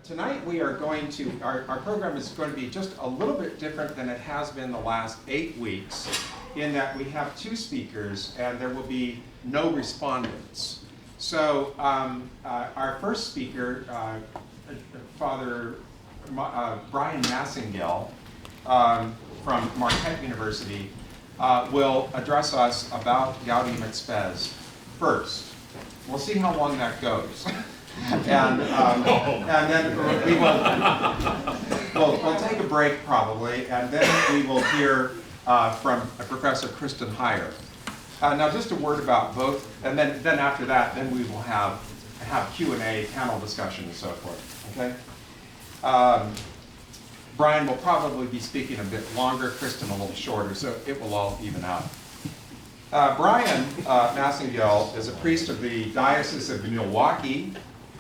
Tonight we are going to, our program is going to be just a little bit different than it has been the last 8 weeks, in that we have 2 speakers and there will be no respondents. So our first speaker, Father Bryan Massingale from Marquette University, will address us about Gaudium et Spes first. We'll see how long that goes. And then we'll take a break probably, and then we will hear from Professor Kristin. Now just a word about both, and then after that, then we will have Q&A, panel discussion, and so forth. Okay. Bryan will probably be speaking a bit longer, Kristin a little shorter, so it will all even out. Bryan Massingale is a priest of the Diocese of Milwaukee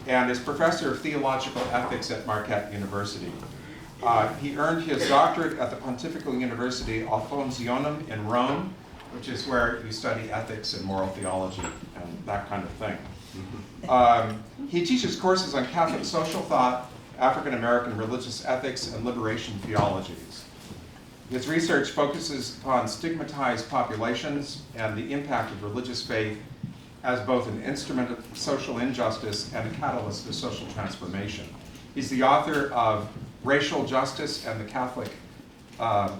and is Professor of Theological Ethics at Marquette University. He earned his doctorate at the Pontifical University Alphonsionum in Rome, which is where you study ethics and moral theology and that kind of thing. He teaches courses on Catholic social thought, African American religious ethics, and liberation theologies. His research focuses upon stigmatized populations and the impact of religious faith as both an instrument of social injustice and a catalyst to social transformation. He's the author of Racial Justice and the Catholic, I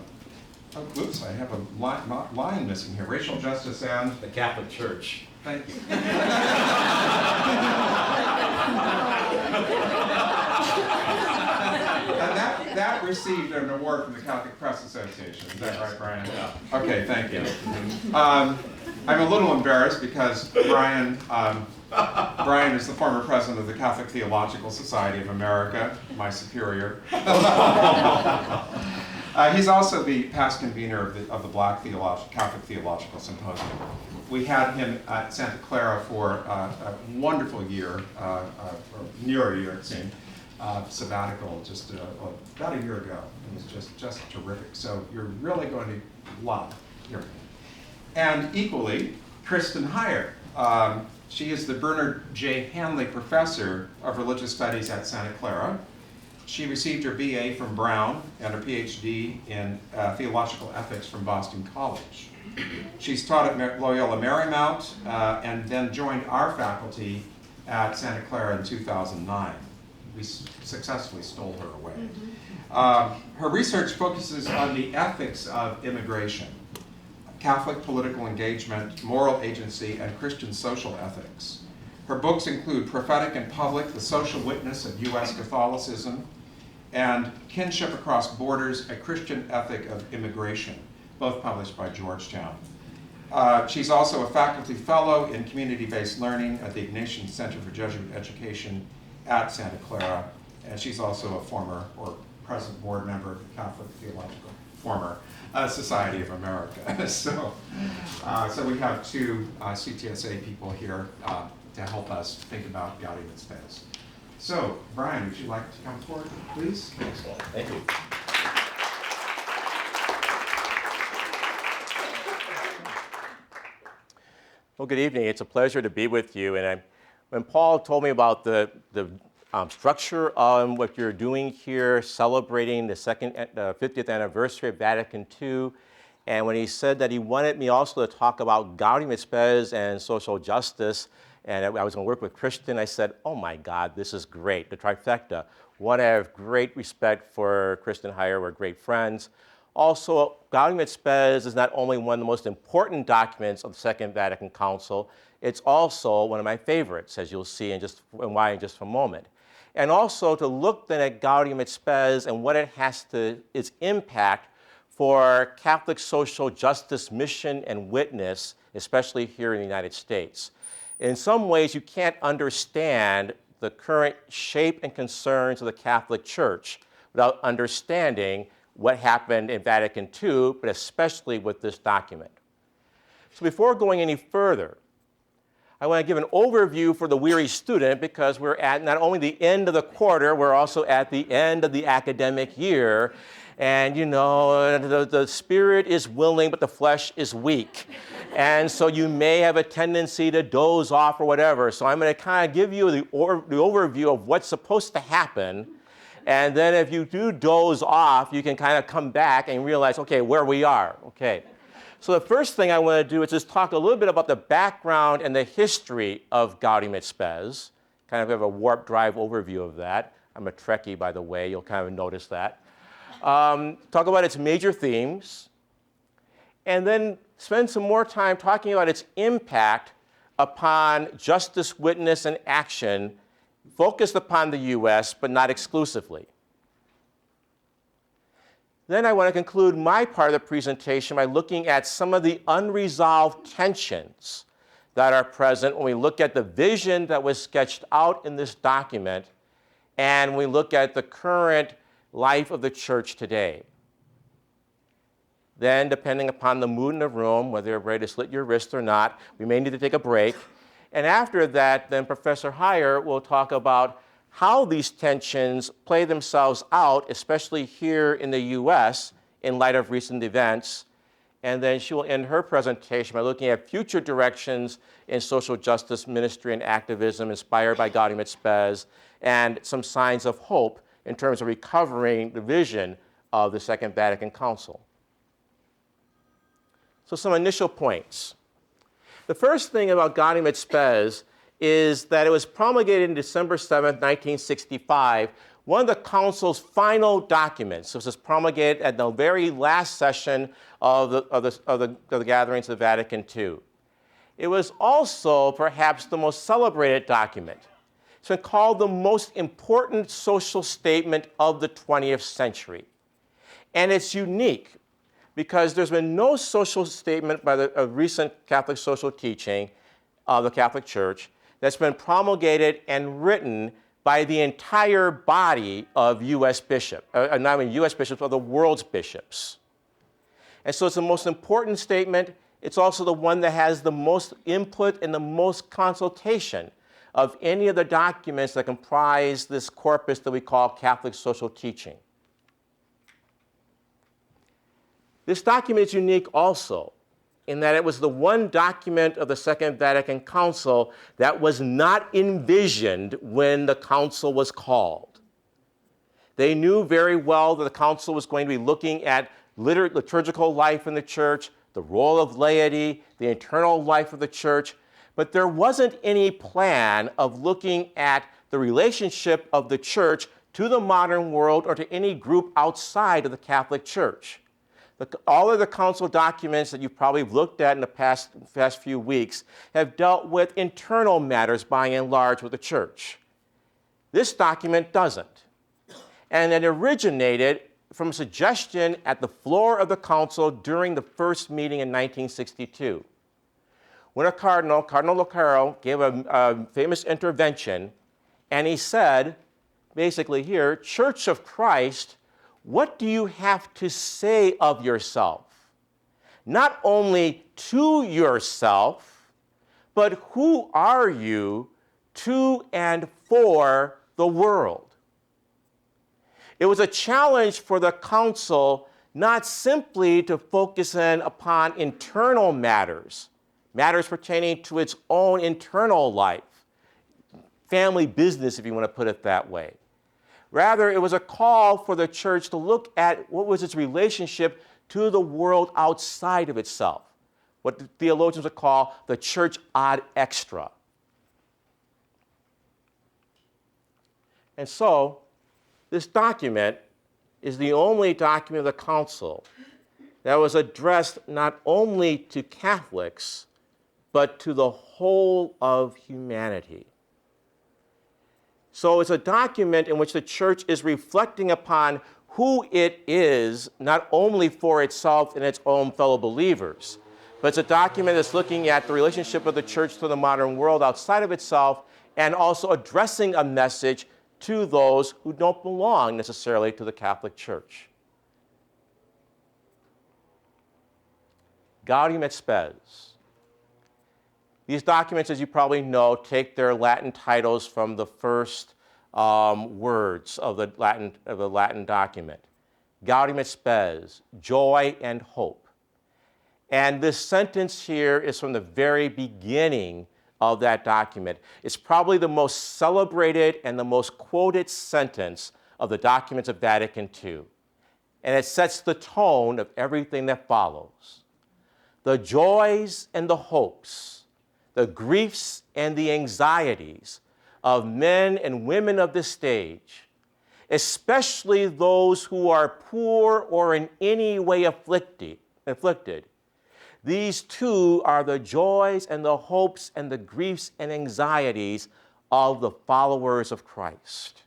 have a line missing here. Racial Justice and the Catholic Church. Thank you. And that received an award from the Catholic Press Association. Is that right, Bryan? Yeah. Okay, thank you. I'm a little embarrassed because Bryan is the former president of the Catholic Theological Society of America, my superior. He's also the past convener of the Black Catholic Theological Symposium. We had him at Santa Clara for a wonderful year, or near a year it seemed, sabbatical just about a year ago. It was just terrific. So you're really going to love hearing it. And equally, Kristin. She is the Bernard J. Hanley Professor of Religious Studies at Santa Clara. She received her BA from Brown and her PhD in Theological Ethics from Boston College. She's taught at Loyola Marymount and then joined our faculty at Santa Clara in 2009. We successfully stole her away. Her research focuses on the ethics of immigration, Catholic political engagement, moral agency, and Christian social ethics. Her books include Prophetic and Public, The Social Witness of US Catholicism, and Kinship Across Borders, A Christian Ethic of Immigration, both published by Georgetown. She's also a faculty fellow in community-based learning at the Ignatian Center for Jesuit Education at Santa Clara, and she's also a former or present board member of the Catholic Theological Society of America. So we have 2 CTSA people here to help us think about Gaudium et Spes. So, Bryan, would you like to come forward, please? Excellent. Thank you. Well, good evening. It's a pleasure to be with you. And when Paul told me about the structure on what you're doing here, celebrating the 50th anniversary of Vatican II, and when he said that he wanted me also to talk about Gaudium et Spes and social justice, and I was going to work with Kristin, I said, oh my God, this is great, the trifecta. One, I have great respect for Kristin. We're great friends. Also, Gaudium et Spes is not only one of the most important documents of the Second Vatican Council, it's also one of my favorites, as you'll see and why in just a moment. And also to look then at Gaudium et Spes and what it has its impact for Catholic social justice mission and witness, especially here in the United States. In some ways, you can't understand the current shape and concerns of the Catholic Church without understanding what happened in Vatican II, but especially with this document. So before going any further, I want to give an overview for the weary student because we're at not only the end of the quarter, we're also at the end of the academic year. And you know, the spirit is willing, but the flesh is weak. And so you may have a tendency to doze off or whatever. So I'm going to kind of give you the overview of what's supposed to happen. And then if you do doze off, you can kind of come back and realize, okay, where we are. Okay. So the first thing I want to do is just talk a little bit about the background and the history of Gaudium et Spes. Kind of have a warp drive overview of that. I'm a Trekkie, by the way. You'll kind of notice that. Talk about its major themes. And then spend some more time talking about its impact upon justice, witness, and action, focused upon the US, but not exclusively. Then I want to conclude my part of the presentation by looking at some of the unresolved tensions that are present when we look at the vision that was sketched out in this document and we look at the current life of the church today. Then, depending upon the mood in the room, whether you're ready to slit your wrist or not, we may need to take a break. And after that, then Professor Heyer will talk about how these tensions play themselves out, especially here in the US, in light of recent events. And then she will end her presentation by looking at future directions in social justice ministry and activism inspired by Gaudium et Spes, and some signs of hope in terms of recovering the vision of the Second Vatican Council. So some initial points. The first thing about Gaudium et Spes is that it was promulgated on December 7th, 1965, one of the Council's final documents. This was promulgated at the very last session of the gatherings of the Vatican II. It was also perhaps the most celebrated document. It's been called the most important social statement of the 20th century. And it's unique because there's been no social statement by the recent Catholic social teaching of the Catholic Church that's been promulgated and written by the entire body of US bishops, not even US bishops, but the world's bishops. And so it's the most important statement. It's also the one that has the most input and the most consultation of any of the documents that comprise this corpus that we call Catholic social teaching. This document is unique also in that it was the one document of the Second Vatican Council that was not envisioned when the council was called. They knew very well that the council was going to be looking at liturgical life in the church, the role of laity, the internal life of the church, but there wasn't any plan of looking at the relationship of the church to the modern world or to any group outside of the Catholic Church. All of the council documents that you've probably looked at in the past few weeks have dealt with internal matters by and large with the church. This document doesn't. And it originated from a suggestion at the floor of the council during the first meeting in 1962. When Cardinal Lucero, gave a famous intervention, and he said, basically here, Church of Christ, what do you have to say of yourself? Not only to yourself, but who are you to and for the world? It was a challenge for the council not simply to focus in upon internal matters, matters pertaining to its own internal life, family business, if you want to put it that way. Rather, it was a call for the church to look at what was its relationship to the world outside of itself, what the theologians would call the church ad extra. And so, this document is the only document of the council that was addressed not only to Catholics, but to the whole of humanity. So it's a document in which the church is reflecting upon who it is, not only for itself and its own fellow believers, but it's a document that's looking at the relationship of the church to the modern world outside of itself and also addressing a message to those who don't belong necessarily to the Catholic Church. Gaudium et Spes. These documents, as you probably know, take their Latin titles from the first words of the Latin document. Gaudium et Spes, joy and hope. And this sentence here is from the very beginning of that document. It's probably the most celebrated and the most quoted sentence of the documents of Vatican II. And it sets the tone of everything that follows. The joys and the hopes, the griefs and the anxieties of men and women of this stage, especially those who are poor or in any way afflicted. These too are the joys and the hopes and the griefs and anxieties of the followers of Christ.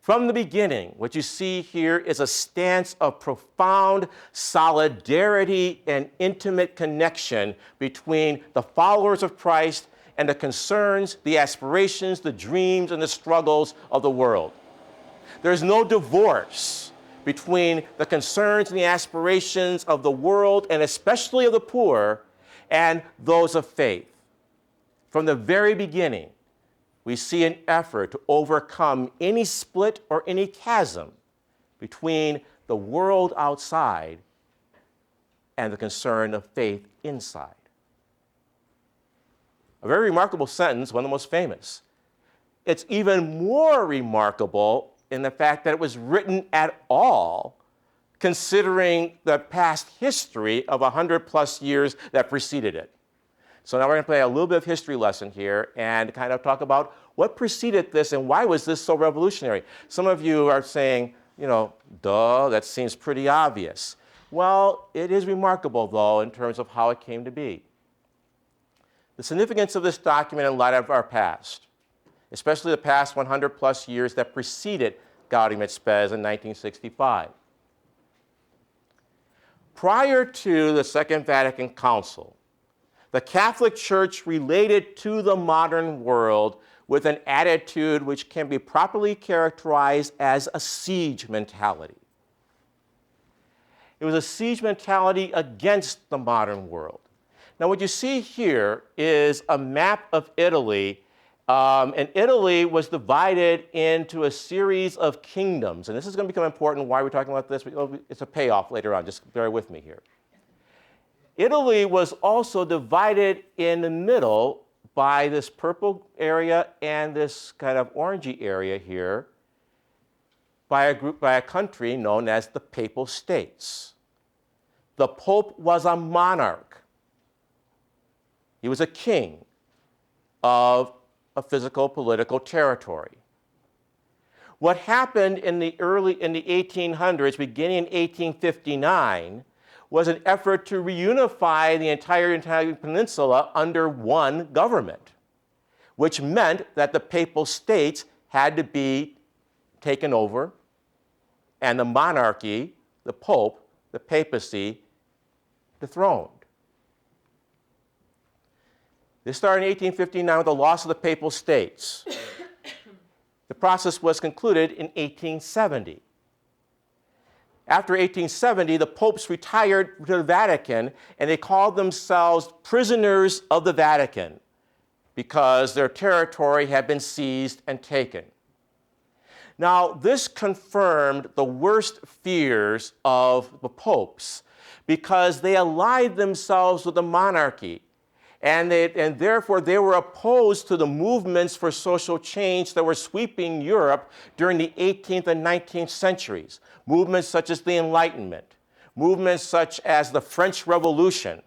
From the beginning, what you see here is a stance of profound solidarity and intimate connection between the followers of Christ and the concerns, the aspirations, the dreams, and the struggles of the world. There's no divorce between the concerns and the aspirations of the world, and especially of the poor, and those of faith. From the very beginning, we see an effort to overcome any split or any chasm between the world outside and the concern of faith inside. A very remarkable sentence, one of the most famous. It's even more remarkable in the fact that it was written at all, considering the past history of 100+ years that preceded it. So now we're going to play a little bit of history lesson here and kind of talk about what preceded this and why was this so revolutionary. Some of you are saying, duh, that seems pretty obvious. Well, it is remarkable, though, in terms of how it came to be. The significance of this document in light of our past, especially the past 100+ years that preceded Gaudium et Spes in 1965. Prior to the Second Vatican Council, the Catholic Church related to the modern world with an attitude which can be properly characterized as a siege mentality. It was a siege mentality against the modern world. Now, what you see here is a map of Italy, and Italy was divided into a series of kingdoms, and this is going to become important. Why we're talking about this? It's a payoff later on. Just bear with me here. Italy was also divided in the middle by this purple area and this kind of orangey area here by a country known as the Papal States. The Pope was a monarch. He was a king of a physical political territory. What happened in the 1800s, beginning in 1859, was an effort to reunify the entire Italian peninsula under one government, which meant that the Papal States had to be taken over, and the monarchy, the Pope, the papacy, dethroned. This started in 1859 with the loss of the Papal States. The process was concluded in 1870. After 1870, the popes retired to the Vatican, and they called themselves prisoners of the Vatican because their territory had been seized and taken. Now, this confirmed the worst fears of the popes because they allied themselves with the monarchy, and therefore they were opposed to the movements for social change that were sweeping Europe during the 18th and 19th centuries. Movements such as the Enlightenment, movements such as the French Revolution,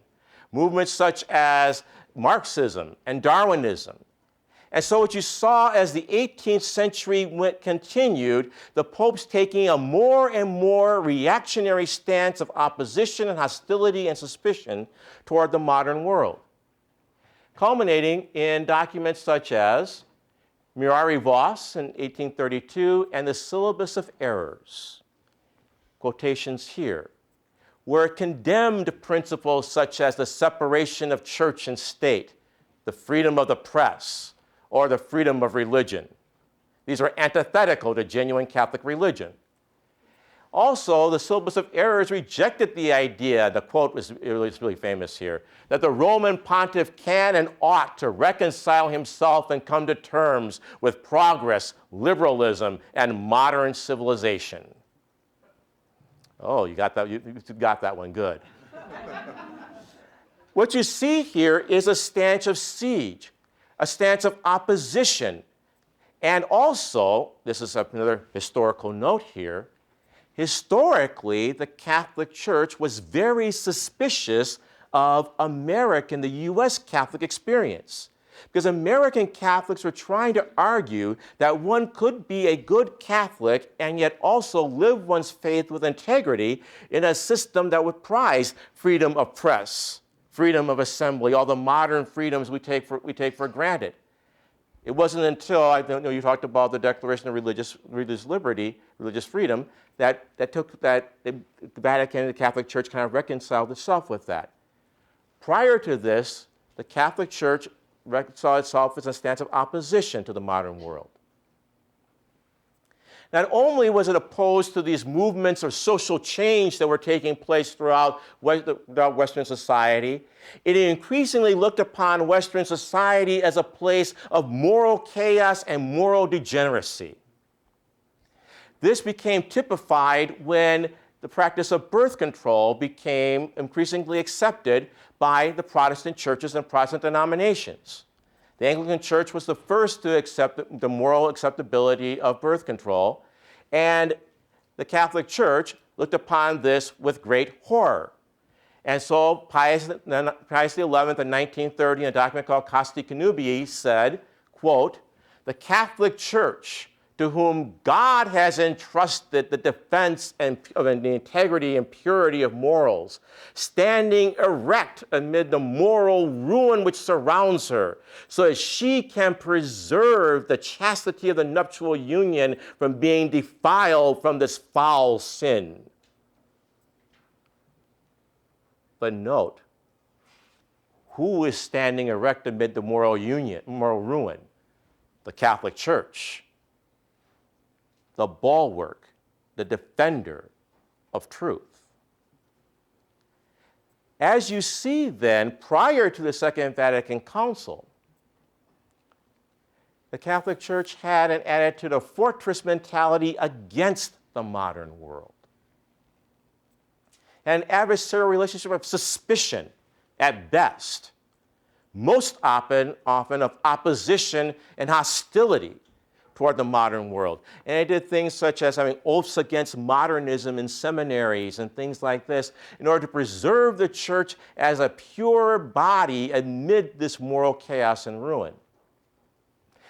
movements such as Marxism and Darwinism. And so what you saw as the 18th century continued, the popes taking a more and more reactionary stance of opposition and hostility and suspicion toward the modern world, culminating in documents such as Mirari Vos in 1832 and the Syllabus of Errors, quotations here, where it condemned principles such as the separation of church and state, the freedom of the press, or the freedom of religion. These are antithetical to genuine Catholic religion. Also, the Syllabus of Errors rejected the idea, the quote is really famous here, that the Roman pontiff can and ought to reconcile himself and come to terms with progress, liberalism, and modern civilization. Oh, you got that, you got that one good. What you see here is a stance of siege, a stance of opposition. And also, this is another historical note here, historically, the Catholic Church was very suspicious of American, the US Catholic experience. Because American Catholics were trying to argue that one could be a good Catholic and yet also live one's faith with integrity in a system that would prize freedom of press, freedom of assembly, all the modern freedoms we take for granted. It wasn't until, I know you talked about the Declaration of Religious Liberty, religious freedom, that the Vatican, the Catholic Church kind of reconciled itself with that. Prior to this, the Catholic Church saw itself as a stance of opposition to the modern world. Not only was it opposed to these movements of social change that were taking place throughout Western society, it increasingly looked upon Western society as a place of moral chaos and moral degeneracy. This became typified when the practice of birth control became increasingly accepted by the Protestant churches and Protestant denominations. The Anglican Church was the first to accept the moral acceptability of birth control, and the Catholic Church looked upon this with great horror. And so Pius XI in 1930, in a document called Casti Connubii, said, quote, "The Catholic Church, to whom God has entrusted the defense of the integrity and purity of morals, standing erect amid the moral ruin which surrounds her, so that she can preserve the chastity of the nuptial union from being defiled from this foul sin." But note, who is standing erect amid the moral ruin? The Catholic Church, the bulwark, the defender of truth. As you see then, prior to the Second Vatican Council, the Catholic Church had an attitude of fortress mentality against the modern world. An adversarial relationship of suspicion at best, most often of opposition and hostility toward the modern world. And they did things such as having oaths against modernism in seminaries and things like this in order to preserve the church as a pure body amid this moral chaos and ruin.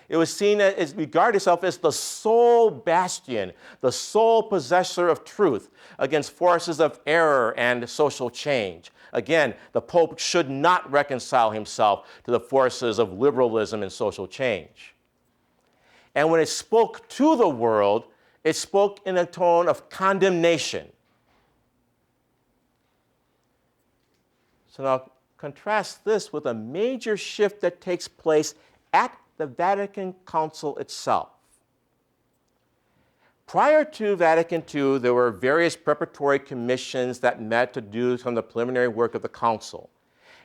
It was seen as regarded itself as the sole bastion, the sole possessor of truth against forces of error and social change. Again, the Pope should not reconcile himself to the forces of liberalism and social change. And when it spoke to the world, it spoke in a tone of condemnation. So now contrast this with a major shift that takes place at the Vatican Council itself. Prior to Vatican II, there were various preparatory commissions that met to do some of the preliminary work of the Council.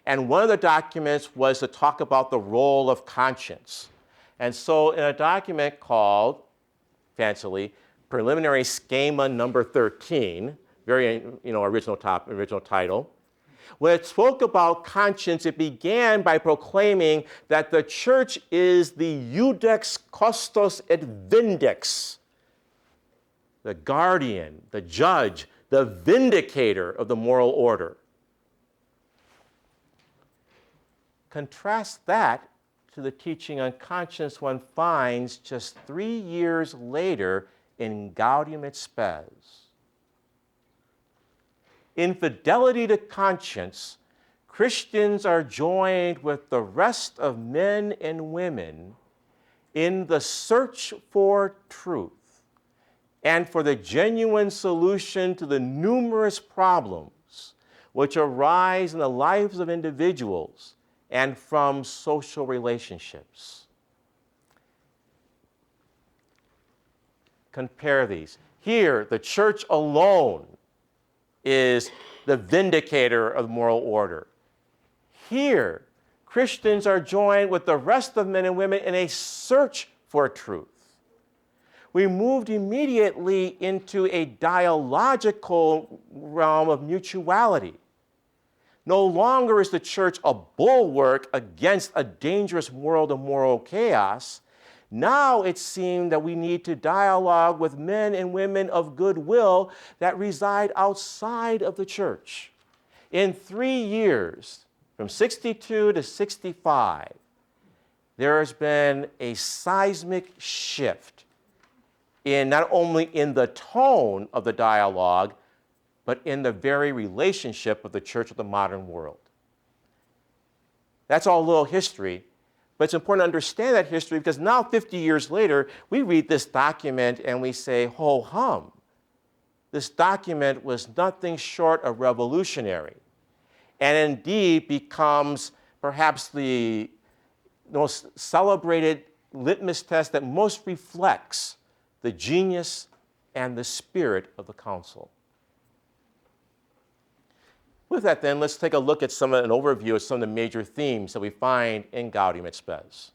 And one of the documents was to talk about the role of conscience. And so in a document called, fancily, Preliminary Schema Number 13, very original title, when it spoke about conscience, it began by proclaiming that the church is the iudex custos et vindex, the guardian, the judge, the vindicator of the moral order. Contrast that to the teaching on conscience one finds just 3 years later in Gaudium et Spes. In fidelity to conscience, Christians are joined with the rest of men and women in the search for truth and for the genuine solution to the numerous problems which arise in the lives of individuals and from social relationships. Compare these. Here, the church alone is the vindicator of moral order. Here, Christians are joined with the rest of men and women in a search for truth. we moved immediately into a dialogical realm of mutuality. No longer is the church a bulwark against a dangerous world of moral chaos. Now it seemed that we need to dialogue with men and women of goodwill that reside outside of the church. In 3 years, from 62 to 65, there has been a seismic shift in not only in the tone of the dialogue, but in the very relationship of the church with the modern world. That's all a little history, but it's important to understand that history because now 50 years later, we read this document and we say, ho hum, this document was nothing short of revolutionary, and indeed becomes perhaps the most celebrated litmus test that most reflects the genius and the spirit of the council. With that then, let's take a look at an overview of some of the major themes that we find in Gaudium et Spes.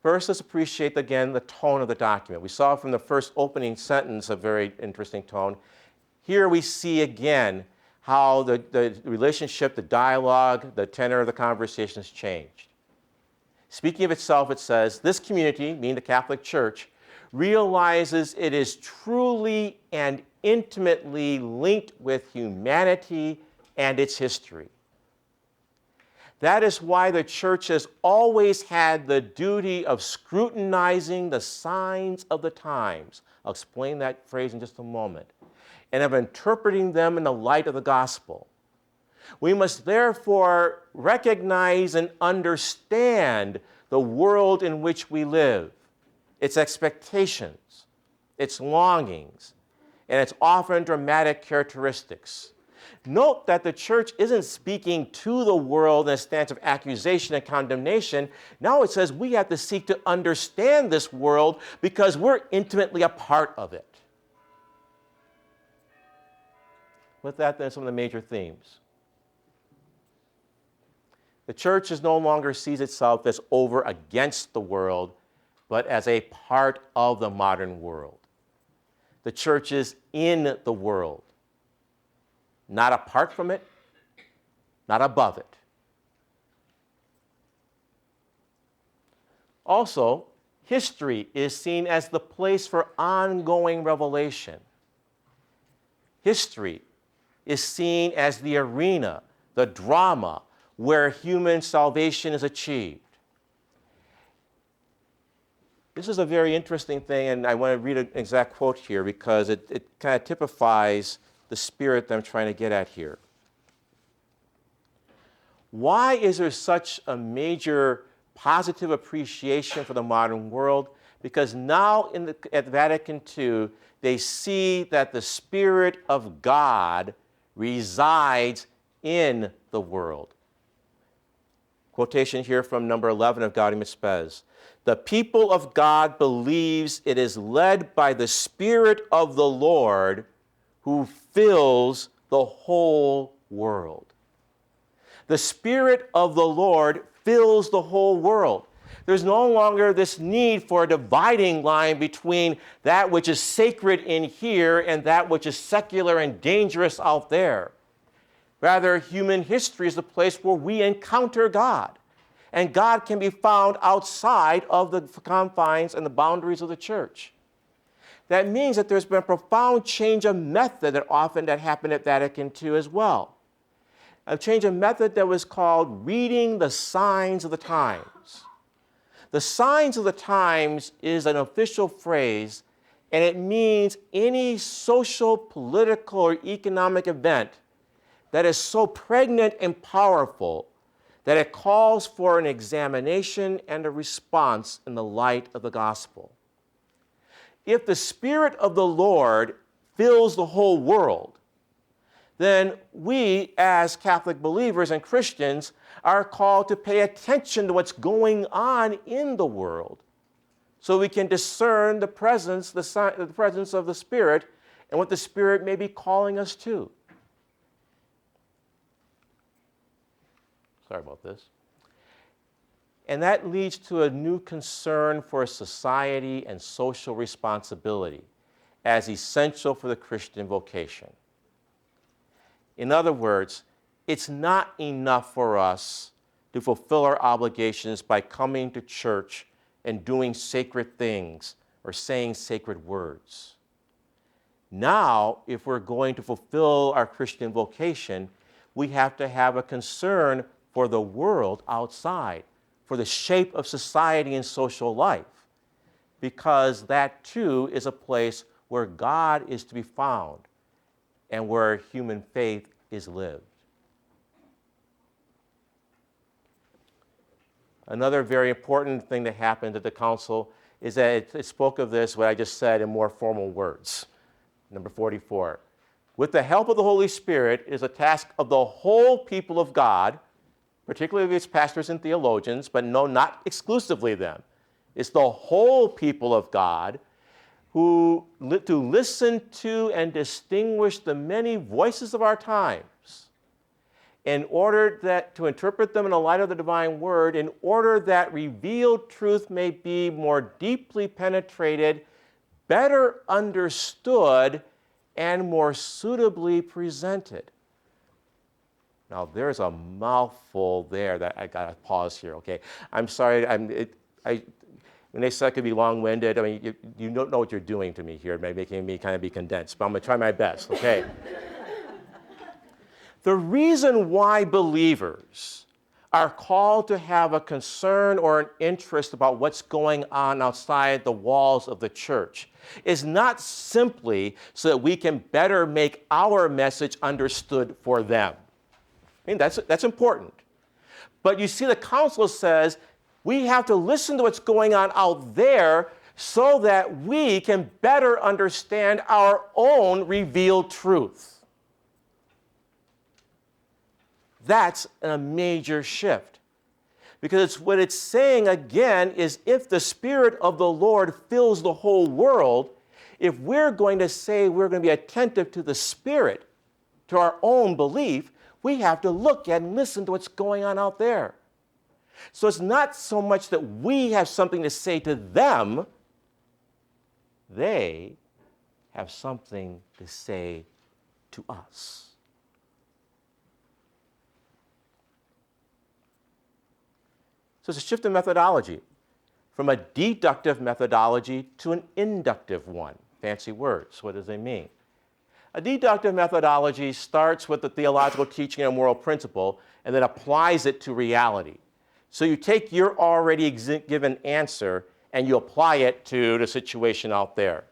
First, let's appreciate again the tone of the document. We saw from the first opening sentence a very interesting tone. Here we see again how the relationship, the dialogue, the tenor of the conversation has changed. Speaking of itself, it says, this community, meaning the Catholic Church, realizes it is truly and intimately linked with humanity and its history. That is why the church has always had the duty of scrutinizing the signs of the times. I'll explain that phrase in just a moment. And of interpreting them in the light of the gospel. We must therefore recognize and understand the world in which we live, its expectations, its longings, and its often dramatic characteristics. Note that the church isn't speaking to the world in a stance of accusation and condemnation. Now it says we have to seek to understand this world because we're intimately a part of it. With that, then, some of the major themes. The church no longer sees itself as over against the world, but as a part of the modern world. The church is in the world, not apart from it, not above it. Also, history is seen as the place for ongoing revelation. History is seen as the arena, the drama, where human salvation is achieved. This is a very interesting thing, and I want to read an exact quote here because it kind of typifies the spirit that I'm trying to get at here. Why is there such a major positive appreciation for the modern world? Because now at Vatican II, they see that the Spirit of God resides in the world. Quotation here from number 11 of Gaudium et Spes. The people of God believes it is led by the Spirit of the Lord who fills the whole world. The Spirit of the Lord fills the whole world. There's no longer this need for a dividing line between that which is sacred in here and that which is secular and dangerous out there. Rather, human history is the place where we encounter God. And God can be found outside of the confines and the boundaries of the church. That means that there's been a profound change of method that happened at Vatican II as well. A change of method that was called reading the signs of the times. The signs of the times is an official phrase, and it means any social, political, or economic event that is so pregnant and powerful that it calls for an examination and a response in the light of the gospel. If the Spirit of the Lord fills the whole world, then we as Catholic believers and Christians are called to pay attention to what's going on in the world so we can discern the presence of the Spirit and what the Spirit may be calling us to. Sorry about this. And that leads to a new concern for society and social responsibility as essential for the Christian vocation. In other words, it's not enough for us to fulfill our obligations by coming to church and doing sacred things or saying sacred words. Now, if we're going to fulfill our Christian vocation, we have to have a concern for the world outside, for the shape of society and social life, because that too is a place where God is to be found and where human faith is lived. Another very important thing that happened at the council is that it spoke of this, what I just said, in more formal words. Number 44. With the help of the Holy Spirit, it is a task of the whole people of God, particularly its pastors and theologians, but no, not exclusively them. It's the whole people of God to listen to and distinguish the many voices of our times in order to interpret them in the light of the divine word, in order that revealed truth may be more deeply penetrated, better understood, and more suitably presented. Now, there's a mouthful there that I got to pause here, okay? I'm sorry, when they say I could be long-winded, I mean, you don't know what you're doing to me here by making me kind of be condensed, but I'm going to try my best, okay? The reason why believers are called to have a concern or an interest about what's going on outside the walls of the church is not simply so that we can better make our message understood for them. I mean, that's important. But you see, the council says we have to listen to what's going on out there so that we can better understand our own revealed truth. That's a major shift. Because what it's saying again is if the Spirit of the Lord fills the whole world, if we're going to say we're going to be attentive to the Spirit, to our own belief, we have to look and listen to what's going on out there. So it's not so much that we have something to say to them, they have something to say to us. So it's a shift in methodology from a deductive methodology to an inductive one. Fancy words. What does it mean? A deductive methodology starts with the theological teaching and moral principle and then applies it to reality. So you take your already given answer and you apply it to the situation out there.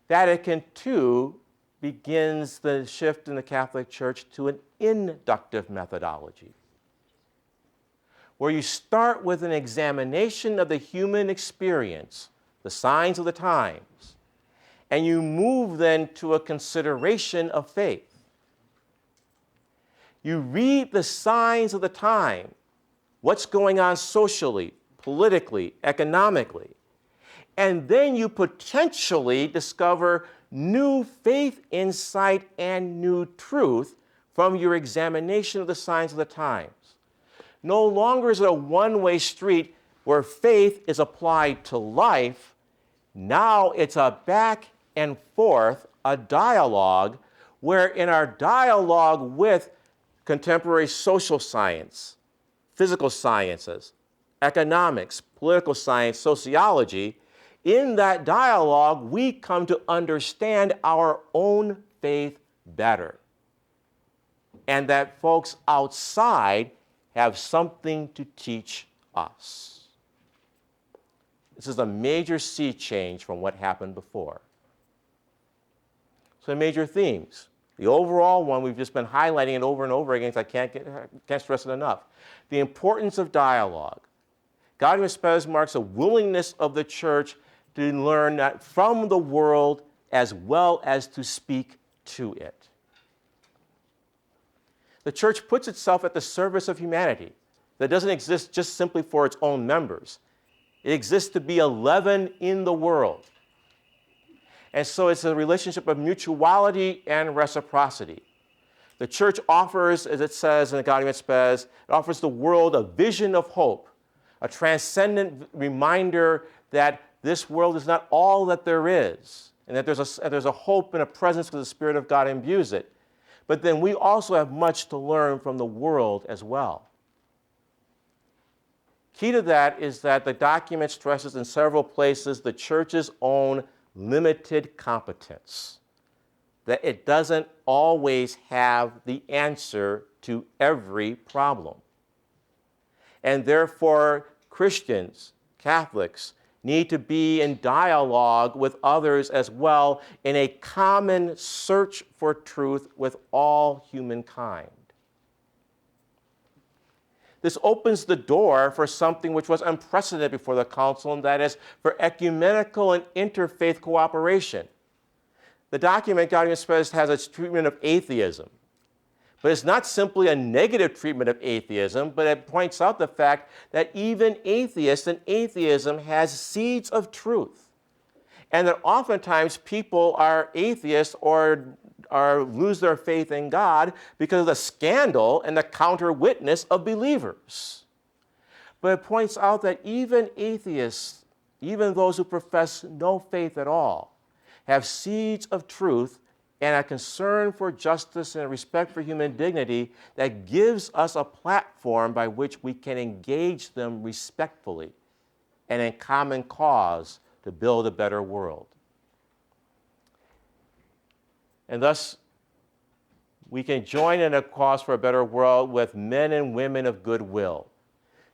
Vatican II begins the shift in the Catholic Church to an inductive methodology, where you start with an examination of the human experience, the signs of the times, and you move then to a consideration of faith. You read the signs of the time, what's going on socially, politically, economically, and then you potentially discover new faith insight and new truth from your examination of the signs of the times. No longer is it a one-way street where faith is applied to life. Now it's a back and forth, a dialogue, where in our dialogue with contemporary social science, physical sciences, economics, political science, sociology, in that dialogue we come to understand our own faith better. And that folks outside have something to teach us. This is a major sea change from what happened before. So major themes. The overall one, we've just been highlighting it over and over again, so I can't stress it enough. The importance of dialogue. Gaudium and Spes marks a willingness of the church to learn that from the world as well as to speak to it. The church puts itself at the service of humanity. That doesn't exist just simply for its own members. It exists to be a leaven in the world. And so it's a relationship of mutuality and reciprocity. The church offers, as it says in the Gaudium et Spes, it offers the world a vision of hope, a transcendent reminder that this world is not all that there is, and that there's a hope and a presence because the Spirit of God imbues it. But then we also have much to learn from the world as well. Key to that is that the document stresses in several places the church's own limited competence, that it doesn't always have the answer to every problem. And therefore, Christians, Catholics, need to be in dialogue with others as well in a common search for truth with all humankind. This opens the door for something which was unprecedented before the Council, and that is for ecumenical and interfaith cooperation. The document, Gaudium et Spes, has its treatment of atheism. But it's not simply a negative treatment of atheism, but it points out the fact that even atheists and atheism has seeds of truth. And that oftentimes people are atheists or lose their faith in God because of the scandal and the counter witness of believers. But it points out that even atheists, even those who profess no faith at all, have seeds of truth and a concern for justice and a respect for human dignity that gives us a platform by which we can engage them respectfully and in common cause to build a better world. And thus, we can join in a cause for a better world with men and women of goodwill.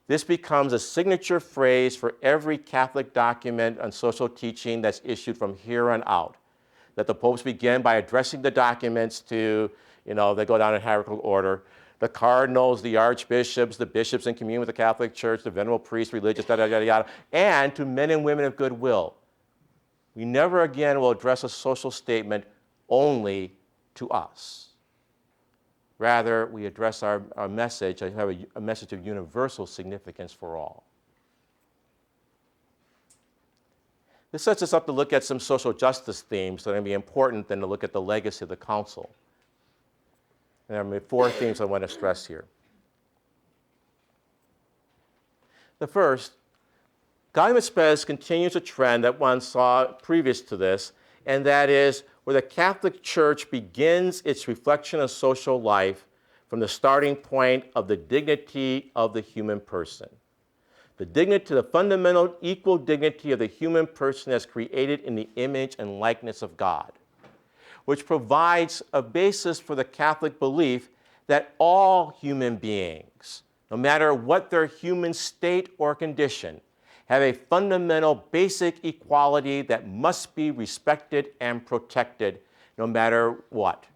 This becomes a signature phrase for every Catholic document on social teaching that's issued from here on out. That the popes begin by addressing the documents to, they go down in hierarchical order. The cardinals, the archbishops, the bishops in communion with the Catholic Church, the venerable priests, religious, yada, yada, yada, and to men and women of goodwill. We never again will address a social statement only to us. Rather, we address our message, have a message of universal significance for all. This sets us up to look at some social justice themes that are going to be important than to look at the legacy of the Council. And there are 4 themes I want to stress here. The first, Gaudium et Spes continues a trend that one saw previous to this, and that is where the Catholic Church begins its reflection of social life from the starting point of the dignity of the human person. The fundamental equal dignity of the human person as created in the image and likeness of God, which provides a basis for the Catholic belief that all human beings, no matter what their human state or condition, have a fundamental basic equality that must be respected and protected no matter what.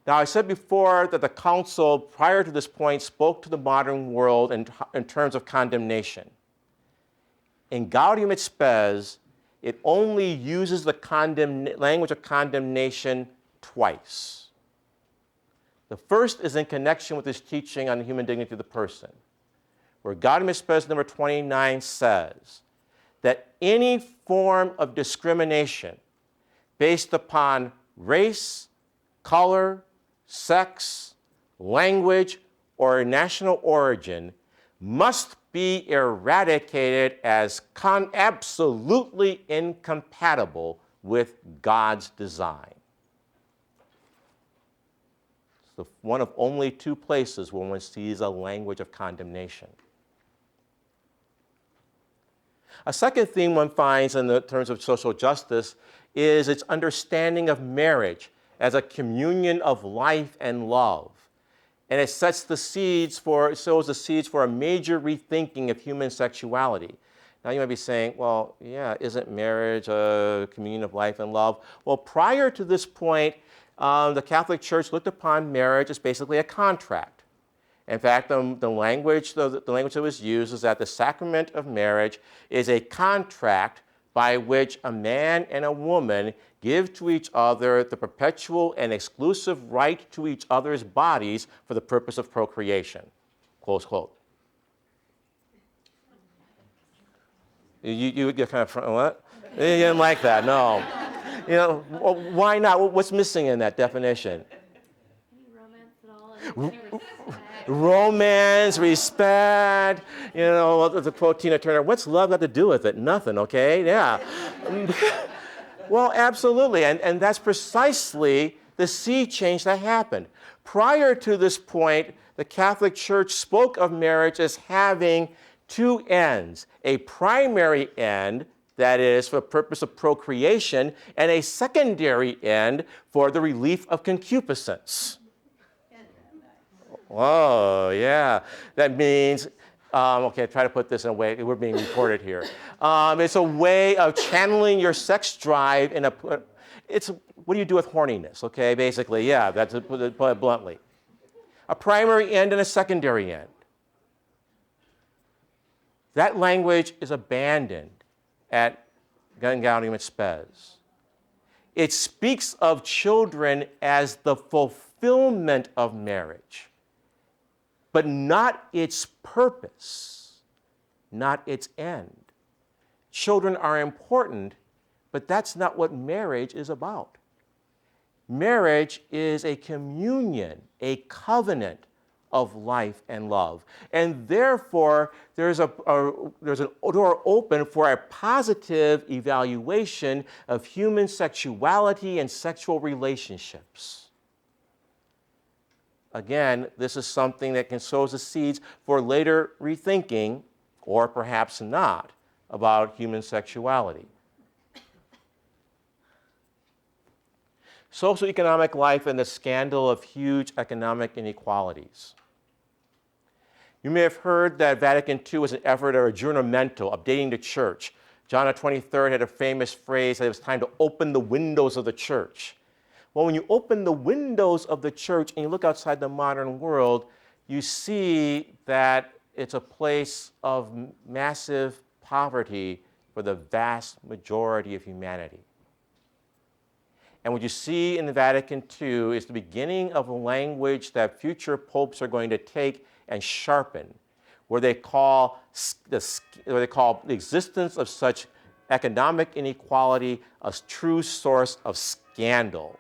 Now, I said before that the Council, prior to this point, spoke to the modern world in terms of condemnation. In Gaudium et Spes, it only uses the language of condemnation twice. The first is in connection with his teaching on the human dignity of the person, where Gaudium et Spes number 29 says that any form of discrimination based upon race, color, sex, language, or national origin must be eradicated as absolutely incompatible with God's design. It's one of only 2 places where one sees a language of condemnation. A second theme one finds in the terms of social justice is its understanding of marriage as a communion of life and love. And it sows the seeds for a major rethinking of human sexuality. Now you might be saying, well, yeah, isn't marriage a communion of life and love? Well, prior to this point, the Catholic Church looked upon marriage as basically a contract. In fact, the language that was used is that the sacrament of marriage is a contract by which a man and a woman give to each other the perpetual and exclusive right to each other's bodies for the purpose of procreation. Close quote. You get kind of, what? You didn't like that, no. Why not? What's missing in that definition? Romance, respect, to quote Tina Turner, what's love got to do with it? Nothing, okay? Yeah. Well, absolutely, and that's precisely the sea change that happened. Prior to this point, the Catholic Church spoke of marriage as having two ends, a primary end, that is for the purpose of procreation, and a secondary end for the relief of concupiscence. Oh, yeah. That means, okay, try to put this in a way, we're being recorded here. It's a way of channeling your sex drive in what do you do with horniness, okay, basically, yeah, that's to put it bluntly. A primary end and a secondary end. That language is abandoned at Gaudium and Spes. It speaks of children as the fulfillment of marriage, but not its purpose, not its end. Children are important, but that's not what marriage is about. Marriage is a communion, a covenant of life and love. And therefore, there's an door open for a positive evaluation of human sexuality and sexual relationships. Again, this is something that can sow the seeds for later rethinking, or perhaps not, about human sexuality. Socioeconomic life and the scandal of huge economic inequalities. You may have heard that Vatican II was an effort of aggiornamento, updating the church. John the 23rd had a famous phrase that it was time to open the windows of the church. Well, when you open the windows of the church and you look outside the modern world, you see that it's a place of massive poverty for the vast majority of humanity. And what you see in the Vatican II is the beginning of a language that future popes are going to take and sharpen, where they call the existence of such economic inequality a true source of scandal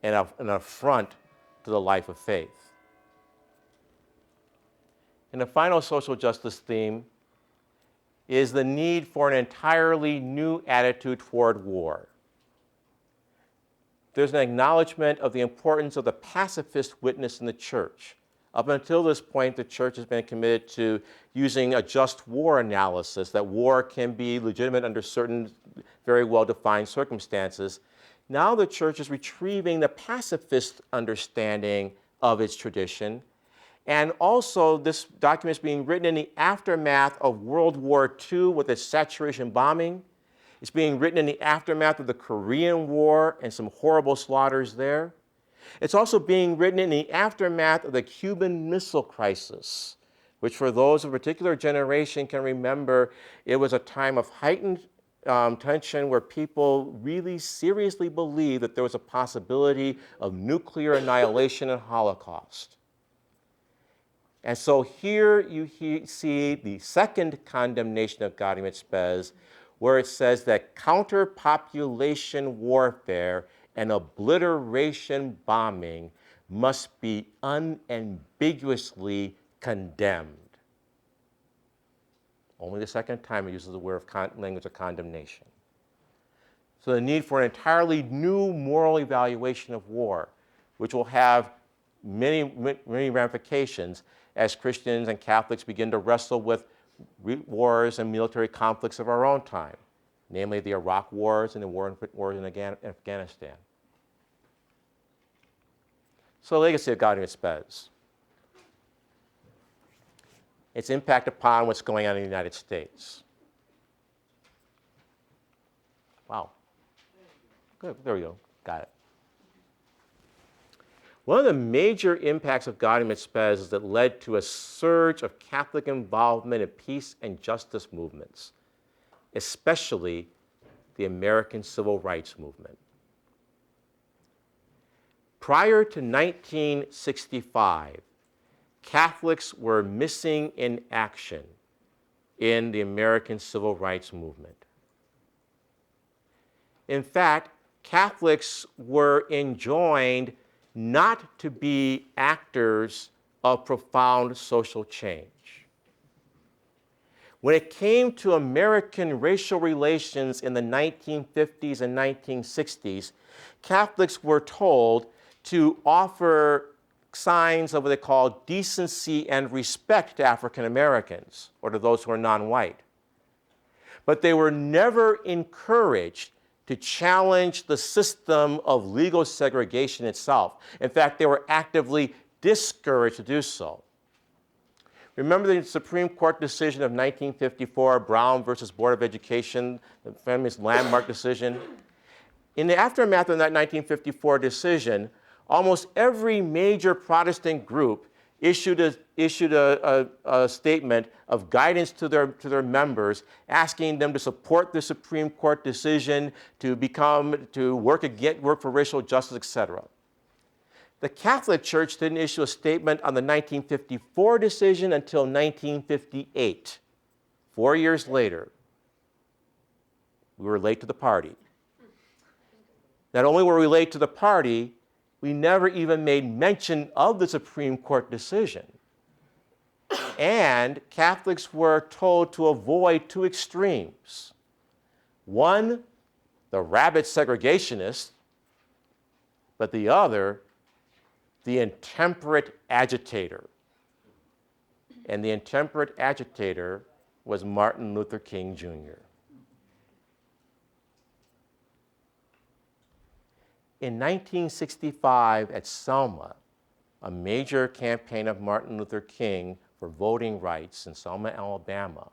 and an affront to the life of faith. And the final social justice theme is the need for an entirely new attitude toward war. There's an acknowledgement of the importance of the pacifist witness in the church. Up until this point, the church has been committed to using a just war analysis, that war can be legitimate under certain very well-defined circumstances. Now the church is retrieving the pacifist understanding of its tradition. And also, this document is being written in the aftermath of World War II with its saturation bombing. It's being written in the aftermath of the Korean War and some horrible slaughters there. It's also being written in the aftermath of the Cuban Missile Crisis, which for those of a particular generation can remember, it was a time of heightened tension where people really seriously believed that there was a possibility of nuclear annihilation and Holocaust. And so here you see the second condemnation of Gaudium et Spes, where it says that counterpopulation warfare and obliteration bombing must be unambiguously condemned. Only the second time it uses the word of language of condemnation. So the need for an entirely new moral evaluation of war, which will have many ramifications as Christians and Catholics begin to wrestle with wars and military conflicts of our own time, namely the Iraq wars and the wars in Afghanistan. So the legacy of Gaudium et Spes. Its impact upon what's going on in the United States. Wow. Good, there we go, got it. One of the major impacts of Gaudium et Spes is that led to a surge of Catholic involvement in peace and justice movements, especially the American Civil Rights Movement. Prior to 1965, Catholics were missing in action in the American Civil Rights Movement. In fact, Catholics were enjoined not to be actors of profound social change. When it came to American racial relations in the 1950s and 1960s, Catholics were told to offer signs of what they call decency and respect to African Americans, or to those who are non-white. But they were never encouraged to challenge the system of legal segregation itself. In fact, they were actively discouraged to do so. Remember the Supreme Court decision of 1954, Brown versus Board of Education, the famous landmark decision? In the aftermath of that 1954 decision, almost every major Protestant group issued a statement of guidance to their members, asking them to support the Supreme Court decision, to work for racial justice, etc. The Catholic Church didn't issue a statement on the 1954 decision until 1958. 4 years later, we were late to the party. Not only were we late to the party, we never even made mention of the Supreme Court decision. And Catholics were told to avoid two extremes. One, the rabid segregationist, but the other, the intemperate agitator. And the intemperate agitator was Martin Luther King Jr. In 1965 at Selma, a major campaign of Martin Luther King for voting rights in Selma, Alabama,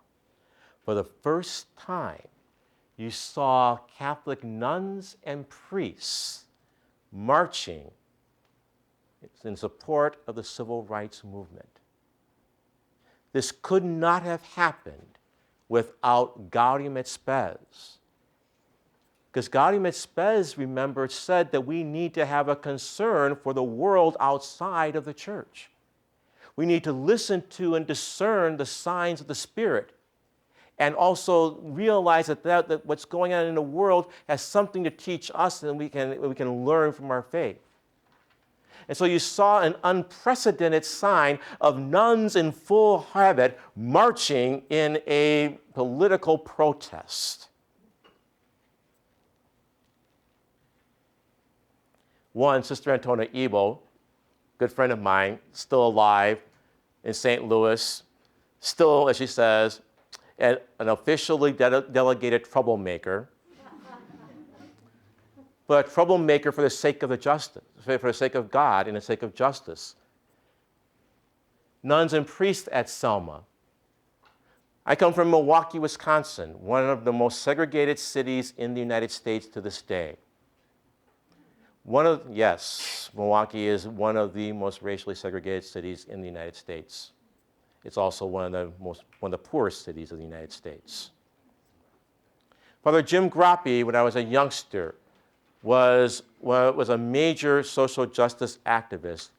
for the first time, you saw Catholic nuns and priests marching in support of the civil rights movement. This could not have happened without Gaudium et Spes. Because Gaudium et Spes, remember, said that we need to have a concern for the world outside of the church. We need to listen to and discern the signs of the Spirit, and also realize that what's going on in the world has something to teach us, and we can learn from our faith. And so you saw an unprecedented sign of nuns in full habit marching in a political protest. One, Sister Antonia Ebo, good friend of mine, still alive in St. Louis, still, as she says, an officially delegated troublemaker, but a troublemaker for the sake of the justice, for the sake of God and the sake of justice. Nuns and priests at Selma. I come from Milwaukee, Wisconsin, one of the most segregated cities in the United States to this day. Milwaukee is one of the most racially segregated cities in the United States. It's also one of the poorest cities of the United States. Father Jim Groppi, when I was a youngster, was a major social justice activist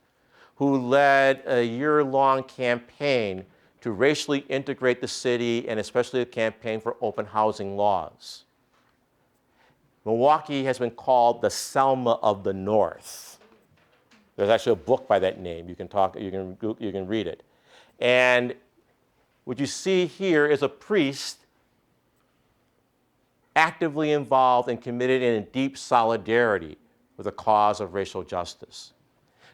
who led a year-long campaign to racially integrate the city, and especially a campaign for open housing laws. Milwaukee has been called the Selma of the North. There's actually a book by that name. You can read it. And what you see here is a priest actively involved and committed in deep solidarity with the cause of racial justice.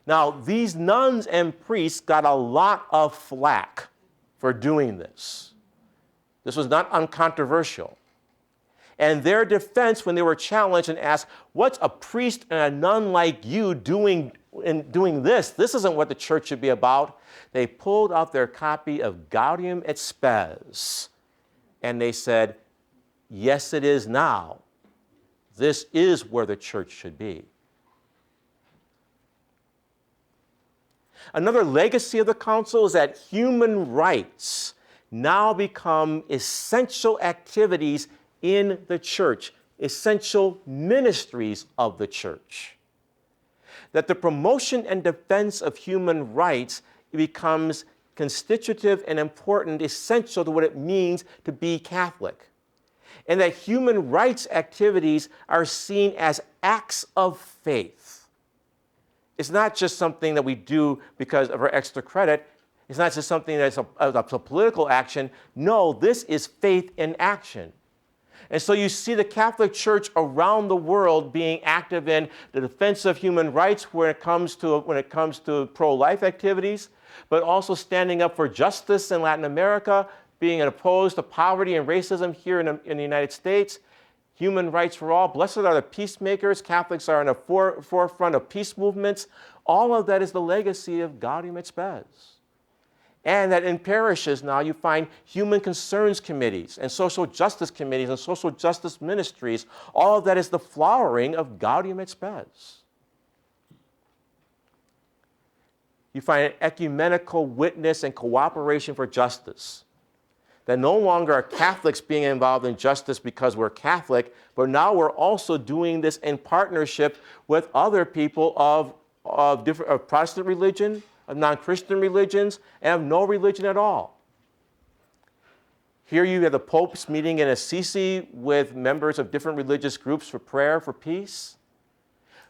Now, these nuns and priests got a lot of flack for doing this. This was not uncontroversial. And their defense, when they were challenged and asked, what's a priest and a nun like you doing this? This isn't what the church should be about. They pulled out their copy of Gaudium et Spes, and they said, yes, it is now. This is where the church should be. Another legacy of the council is that human rights now become essential activities in the church, essential ministries of the church. That the promotion and defense of human rights becomes constitutive and important, essential to what it means to be Catholic. And that human rights activities are seen as acts of faith. It's not just something that we do because of our extra credit. It's not just something that's a political action. No, this is faith in action. And so you see the Catholic Church around the world being active in the defense of human rights when it comes to pro-life activities, but also standing up for justice in Latin America, being opposed to poverty and racism here in the United States, human rights for all. Blessed are the peacemakers. Catholics are in the forefront of peace movements. All of that is the legacy of Gaudium et Spes. And that in parishes now you find human concerns committees and social justice committees and social justice ministries. All of that is the flowering of Gaudium et Spes. You find an ecumenical witness and cooperation for justice. That no longer are Catholics being involved in justice because we're Catholic, but now we're also doing this in partnership with other people of Protestant religion, of non-Christian religions, and of no religion at all. Here you have the popes meeting in Assisi with members of different religious groups for prayer for peace,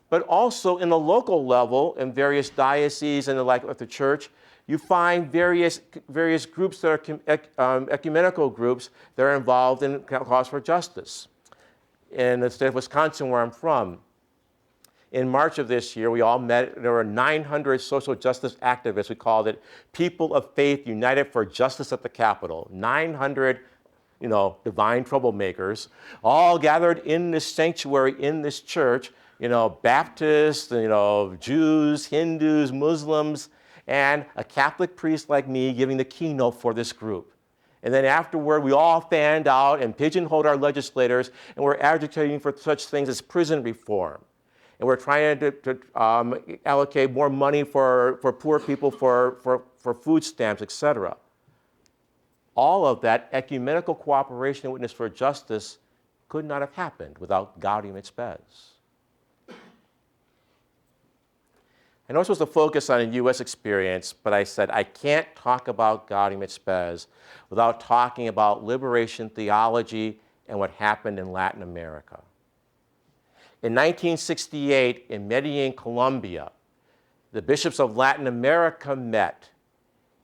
but also in the local level in various dioceses and the like of the church, you find various groups that are ecumenical groups that are involved in cause for justice. In the state of Wisconsin, where I'm from, in March of this year, we all met. There were 900 social justice activists. We called it People of Faith United for Justice at the Capitol. 900, divine troublemakers, all gathered in this sanctuary, in this church, Baptists, Jews, Hindus, Muslims, and a Catholic priest like me giving the keynote for this group. And then afterward, we all fanned out and pigeonholed our legislators, and we're agitating for such things as prison reform. And we're trying to allocate more money for poor people, for food stamps, etc. All of that ecumenical cooperation and witness for justice could not have happened without Gaudium et Spes. I know this was the focus on a U.S. experience, but I said I can't talk about Gaudium et Spes without talking about liberation theology and what happened in Latin America. In 1968, in Medellin, Colombia, the bishops of Latin America met,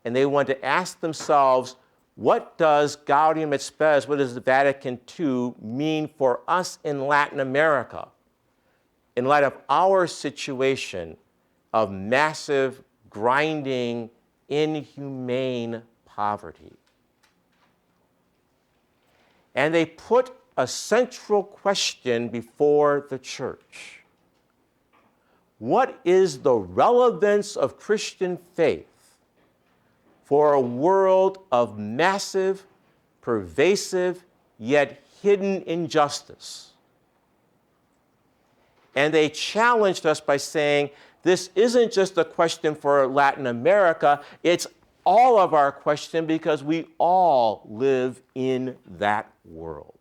and they wanted to ask themselves, what does Gaudium et Spes, what does the Vatican II mean for us in Latin America in light of our situation of massive, grinding, inhumane poverty? And they put a central question before the church. What is the relevance of Christian faith for a world of massive, pervasive, yet hidden injustice? And they challenged us by saying, this isn't just a question for Latin America, it's all of our question because we all live in that world.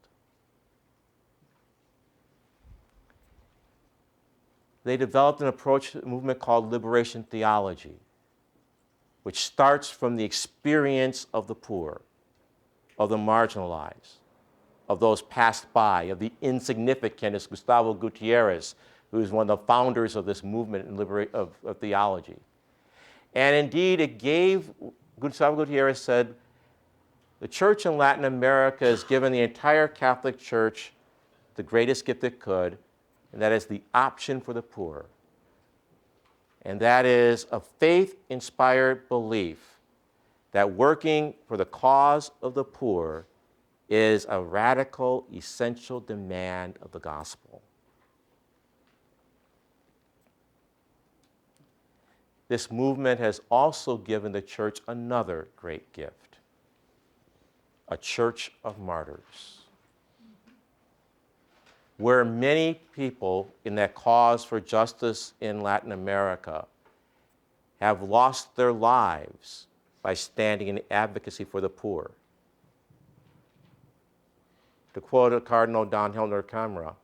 They developed an approach to the movement called liberation theology, which starts from the experience of the poor, of the marginalized, of those passed by, of the insignificant, as Gustavo Gutierrez, who is one of the founders of this movement of theology. And indeed, Gustavo Gutierrez said, the church in Latin America has given the entire Catholic Church the greatest gift it could, and that is the option for the poor. And that is a faith-inspired belief that working for the cause of the poor is a radical, essential demand of the gospel. This movement has also given the church another great gift, a church of martyrs, where many people in that cause for justice in Latin America have lost their lives by standing in advocacy for the poor. To quote Cardinal Don Helder Camara,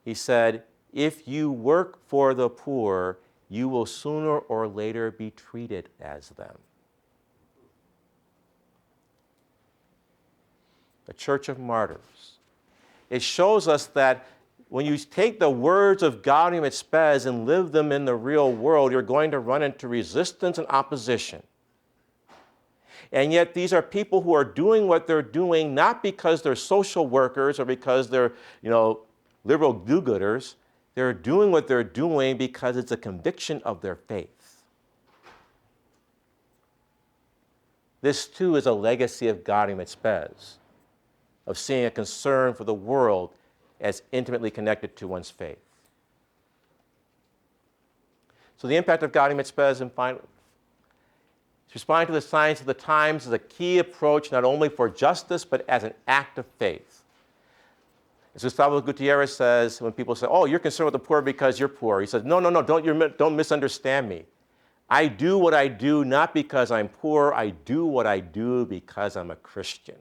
he said, if you work for the poor, you will sooner or later be treated as them. The Church of Martyrs. It shows us that when you take the words of Gaudium et Spes and live them in the real world, you're going to run into resistance and opposition. And yet these are people who are doing what they're doing not because they're social workers or because they're, liberal do-gooders. They're doing what they're doing because it's a conviction of their faith. This too is a legacy of Gaudium et Spes, of seeing a concern for the world as intimately connected to one's faith. So the impact of Gaudium et Spes in responding to the signs of the times is a key approach not only for justice but as an act of faith. As Gustavo Gutierrez says, when people say, "Oh, you're concerned with the poor because you're poor," he says, "No, don't misunderstand me. I do what I do not because I'm poor. I do what I do because I'm a Christian."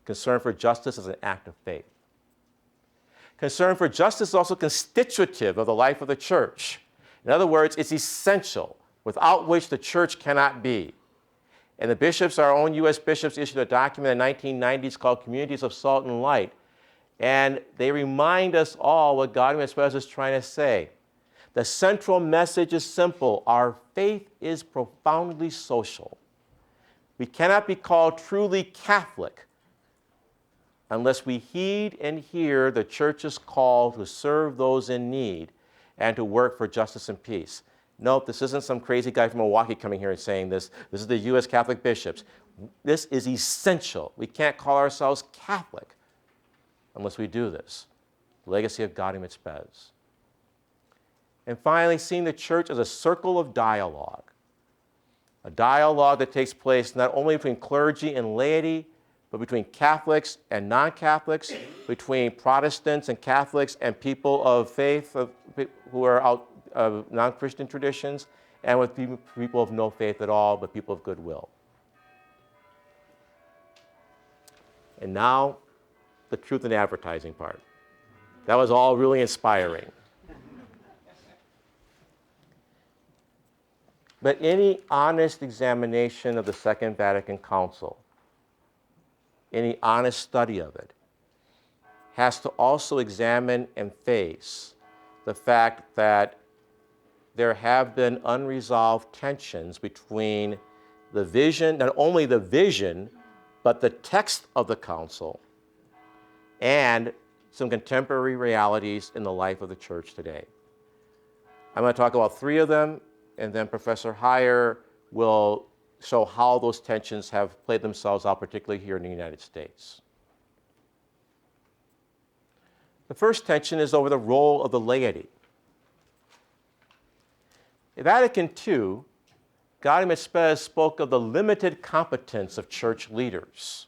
Concern for justice is an act of faith. Concern for justice is also constitutive of the life of the church. In other words, it's essential, without which the church cannot be. And the bishops, our own US bishops, issued a document in the 1990s called Communities of Salt and Light. And they remind us all what Gaudium et Spes is trying to say. The central message is simple. Our faith is profoundly social. We cannot be called truly Catholic unless we heed and hear the church's call to serve those in need and to work for justice and peace. Note, this isn't some crazy guy from Milwaukee coming here and saying this. This is the US Catholic bishops. This is essential. We can't call ourselves Catholic unless we do this. The legacy of Gaudium et Spes. And finally, seeing the church as a circle of dialogue. A dialogue that takes place not only between clergy and laity, but between Catholics and non-Catholics, between Protestants and Catholics and people of faith who are out of non-Christian traditions, and with people of no faith at all, but people of goodwill. And now, the truth in advertising part. That was all really inspiring. But any honest examination of the Second Vatican Council, any honest study of it, has to also examine and face the fact that there have been unresolved tensions between the vision, not only the vision, but the text of the council, and some contemporary realities in the life of the church today. I'm going to talk about three of them, and then Professor Heyer will show how those tensions have played themselves out, particularly here in the United States. The first tension is over the role of the laity. In Vatican II, Gaudium et Spes spoke of the limited competence of church leaders.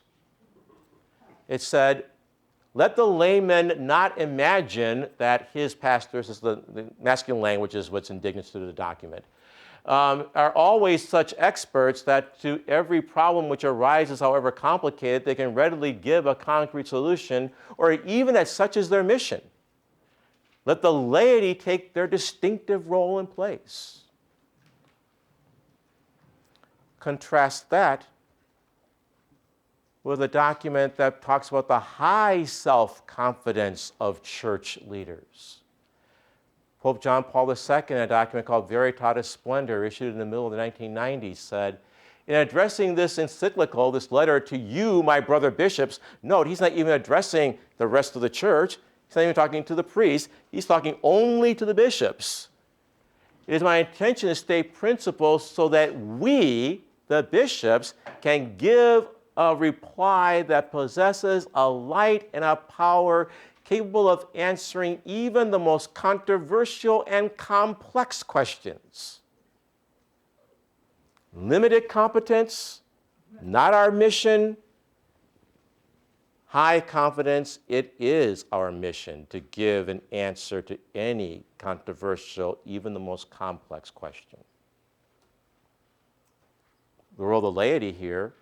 It said, let the layman not imagine that his pastors, the masculine language is what's indigenous to the document, are always such experts that to every problem which arises, however complicated, they can readily give a concrete solution, or even that such is their mission. Let the laity take their distinctive role and place. Contrast that with a document that talks about the high self-confidence of church leaders. Pope John Paul II, in a document called Veritatis Splendor, issued in the middle of the 1990s, said, in addressing this encyclical, this letter to you, my brother bishops, note, he's not even addressing the rest of the church. He's not even talking to the priests. He's talking only to the bishops. It is my intention to state principles so that we, the bishops, can give a reply that possesses a light and a power capable of answering even the most controversial and complex questions. Limited competence, not our mission. High confidence, it is our mission to give an answer to any controversial, even the most complex question. The role of the laity here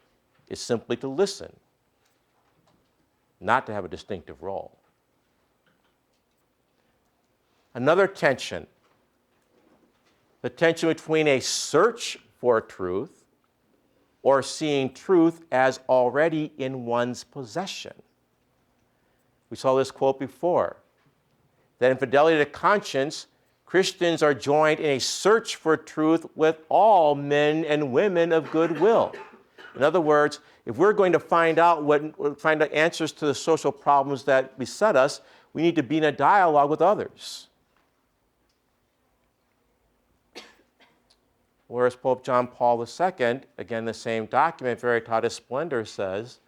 is simply to listen, not to have a distinctive role. Another tension, the tension between a search for truth or seeing truth as already in one's possession. We saw this quote before, that in fidelity to conscience, Christians are joined in a search for truth with all men and women of goodwill. In other words, if we're going to find out answers to the social problems that beset us, we need to be in a dialogue with others. Whereas Pope John Paul II, again the same document, Veritatis Splendor, says,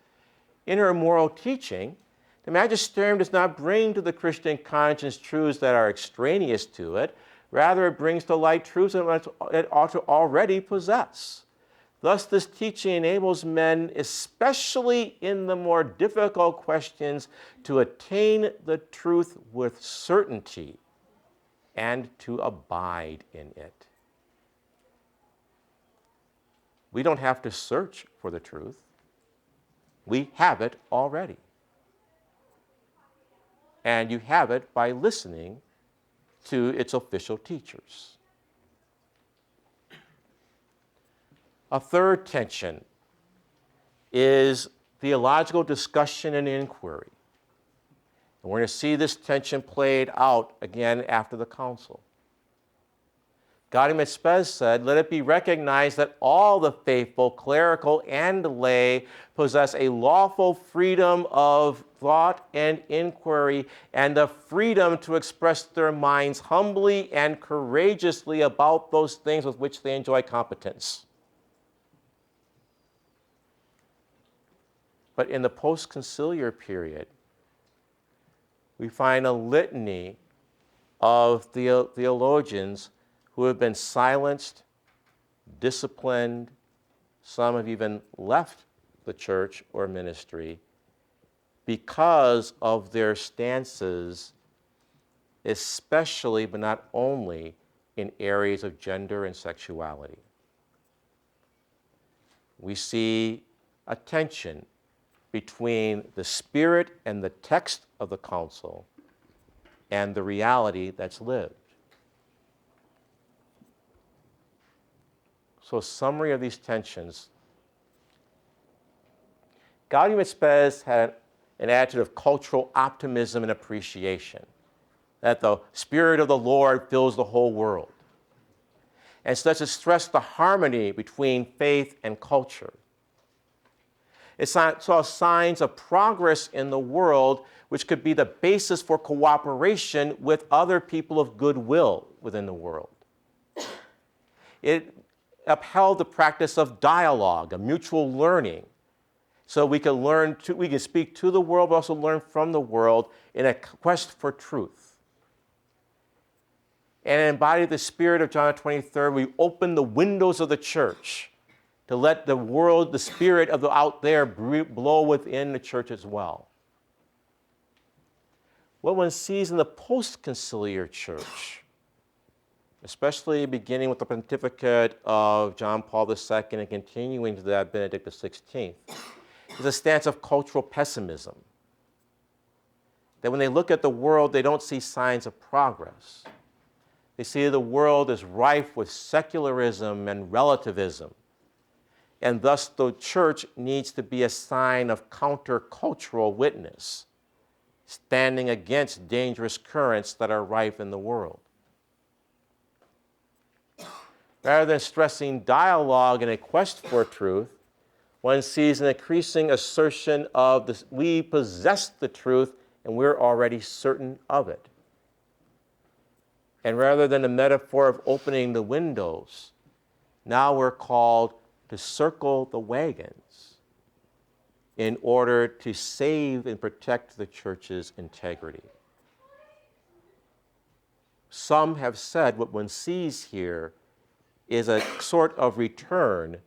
in her moral teaching, the magisterium does not bring to the Christian conscience truths that are extraneous to it. Rather, it brings to light truths that it ought to already possess. Thus, this teaching enables men, especially in the more difficult questions, to attain the truth with certainty and to abide in it. We don't have to search for the truth. We have it already. And you have it by listening to its official teachers. A third tension is theological discussion and inquiry. And we're going to see this tension played out again after the council. Gaudium et Spes said, let it be recognized that all the faithful, clerical and lay, possess a lawful freedom of thought and inquiry and the freedom to express their minds humbly and courageously about those things with which they enjoy competence. But in the post-conciliar period, we find a litany of theologians who have been silenced, disciplined, some have even left the church or ministry because of their stances, especially but not only in areas of gender and sexuality. We see a tension between the spirit and the text of the council and the reality that's lived. So a summary of these tensions. Gaudium et Spes had an attitude of cultural optimism and appreciation, that the Spirit of the Lord fills the whole world. And such as stressed the harmony between faith and culture. It saw signs of progress in the world which could be the basis for cooperation with other people of goodwill within the world. It upheld the practice of dialogue, of mutual learning, so we can speak to the world, but also learn from the world in a quest for truth. And embodied the spirit of John XXIII, we opened the windows of the church to let the world, the spirit of the out there, blow within the church as well. What one sees in the post-conciliar church, especially beginning with the pontificate of John Paul II and continuing to that Benedict XVI, is a stance of cultural pessimism. That when they look at the world, they don't see signs of progress. They see the world is rife with secularism and relativism. And thus the church needs to be a sign of countercultural witness, standing against dangerous currents that are rife in the world. Rather than stressing dialogue and a quest for truth, one sees an increasing assertion of this: we possess the truth and we're already certain of it. And rather than a metaphor of opening the windows, now we're called to circle the wagons in order to save and protect the church's integrity. Some have said what one sees here is a sort of return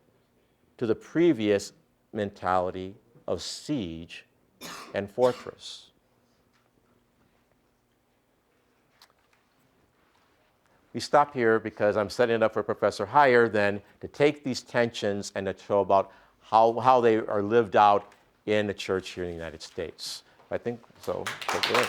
to the previous mentality of siege and fortress. We stop here because I'm setting it up for Professor Heyer then to take these tensions and to show about how they are lived out in the church here in the United States. I think so. Take it away.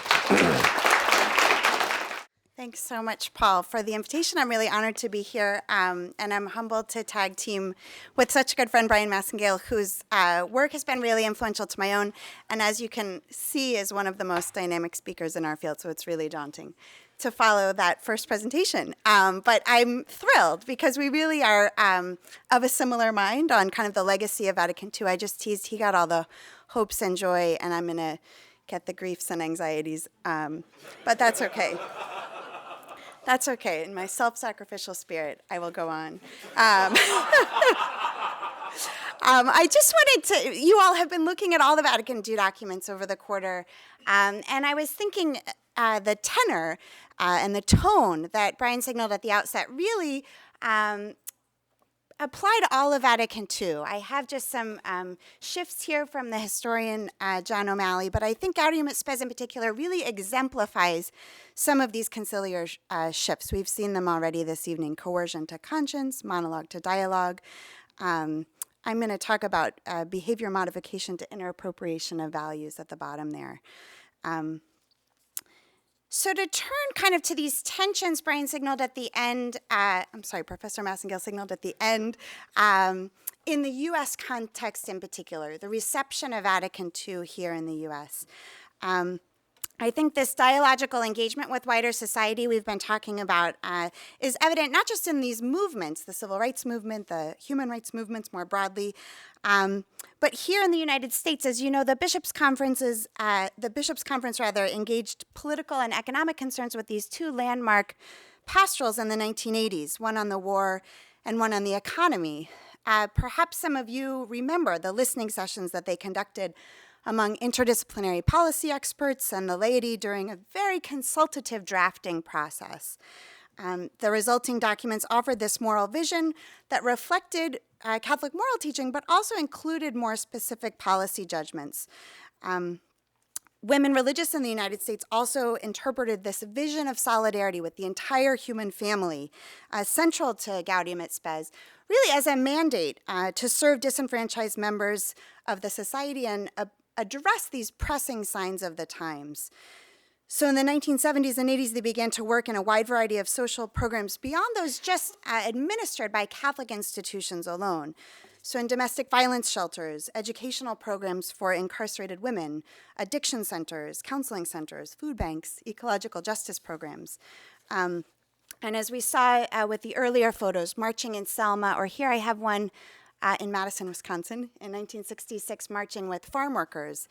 Thanks so much, Paul, for the invitation. I'm really honored to be here, and I'm humbled to tag team with such a good friend, Bryan Massingale, whose work has been really influential to my own, and as you can see, is one of the most dynamic speakers in our field, so it's really daunting to follow that first presentation. But I'm thrilled because we really are of a similar mind on kind of the legacy of Vatican II. I just teased he got all the hopes and joy, and I'm going to get the griefs and anxieties, but that's okay. That's okay. In my self-sacrificial spirit, I will go on. I just wanted to, you all have been looking at all the Vatican II documents over the quarter, and I was thinking the tenor and the tone that Bryan signaled at the outset really apply to all of Vatican II. I have just some shifts here from the historian John O'Malley, but I think Gaudium et Spes in particular really exemplifies some of these conciliar shifts. We've seen them already this evening: coercion to conscience, monologue to dialogue. I'm going to talk about behavior modification to inner appropriation of values at the bottom there. So to turn kind of to these tensions, Bryan signaled at the end, Professor Massingale signaled at the end, in the US context in particular, the reception of Vatican II here in the US. I think this dialogical engagement with wider society we've been talking about is evident not just in these movements, the civil rights movement, the human rights movements more broadly, but here in the United States, as you know, the Bishops' Conference engaged political and economic concerns with these two landmark pastorals in the 1980s, one on the war and one on the economy. Perhaps some of you remember the listening sessions that they conducted among interdisciplinary policy experts and the laity during a very consultative drafting process. The resulting documents offered this moral vision that reflected Catholic moral teaching, but also included more specific policy judgments. Women religious in the United States also interpreted this vision of solidarity with the entire human family, central to Gaudium et Spes, really as a mandate to serve disenfranchised members of the society and address these pressing signs of the times. So in the 1970s and 80s, they began to work in a wide variety of social programs beyond those just administered by Catholic institutions alone. So in domestic violence shelters, educational programs for incarcerated women, addiction centers, counseling centers, food banks, ecological justice programs. And as we saw with the earlier photos, marching in Selma, or here I have one in Madison, Wisconsin, in 1966, marching with farm workers,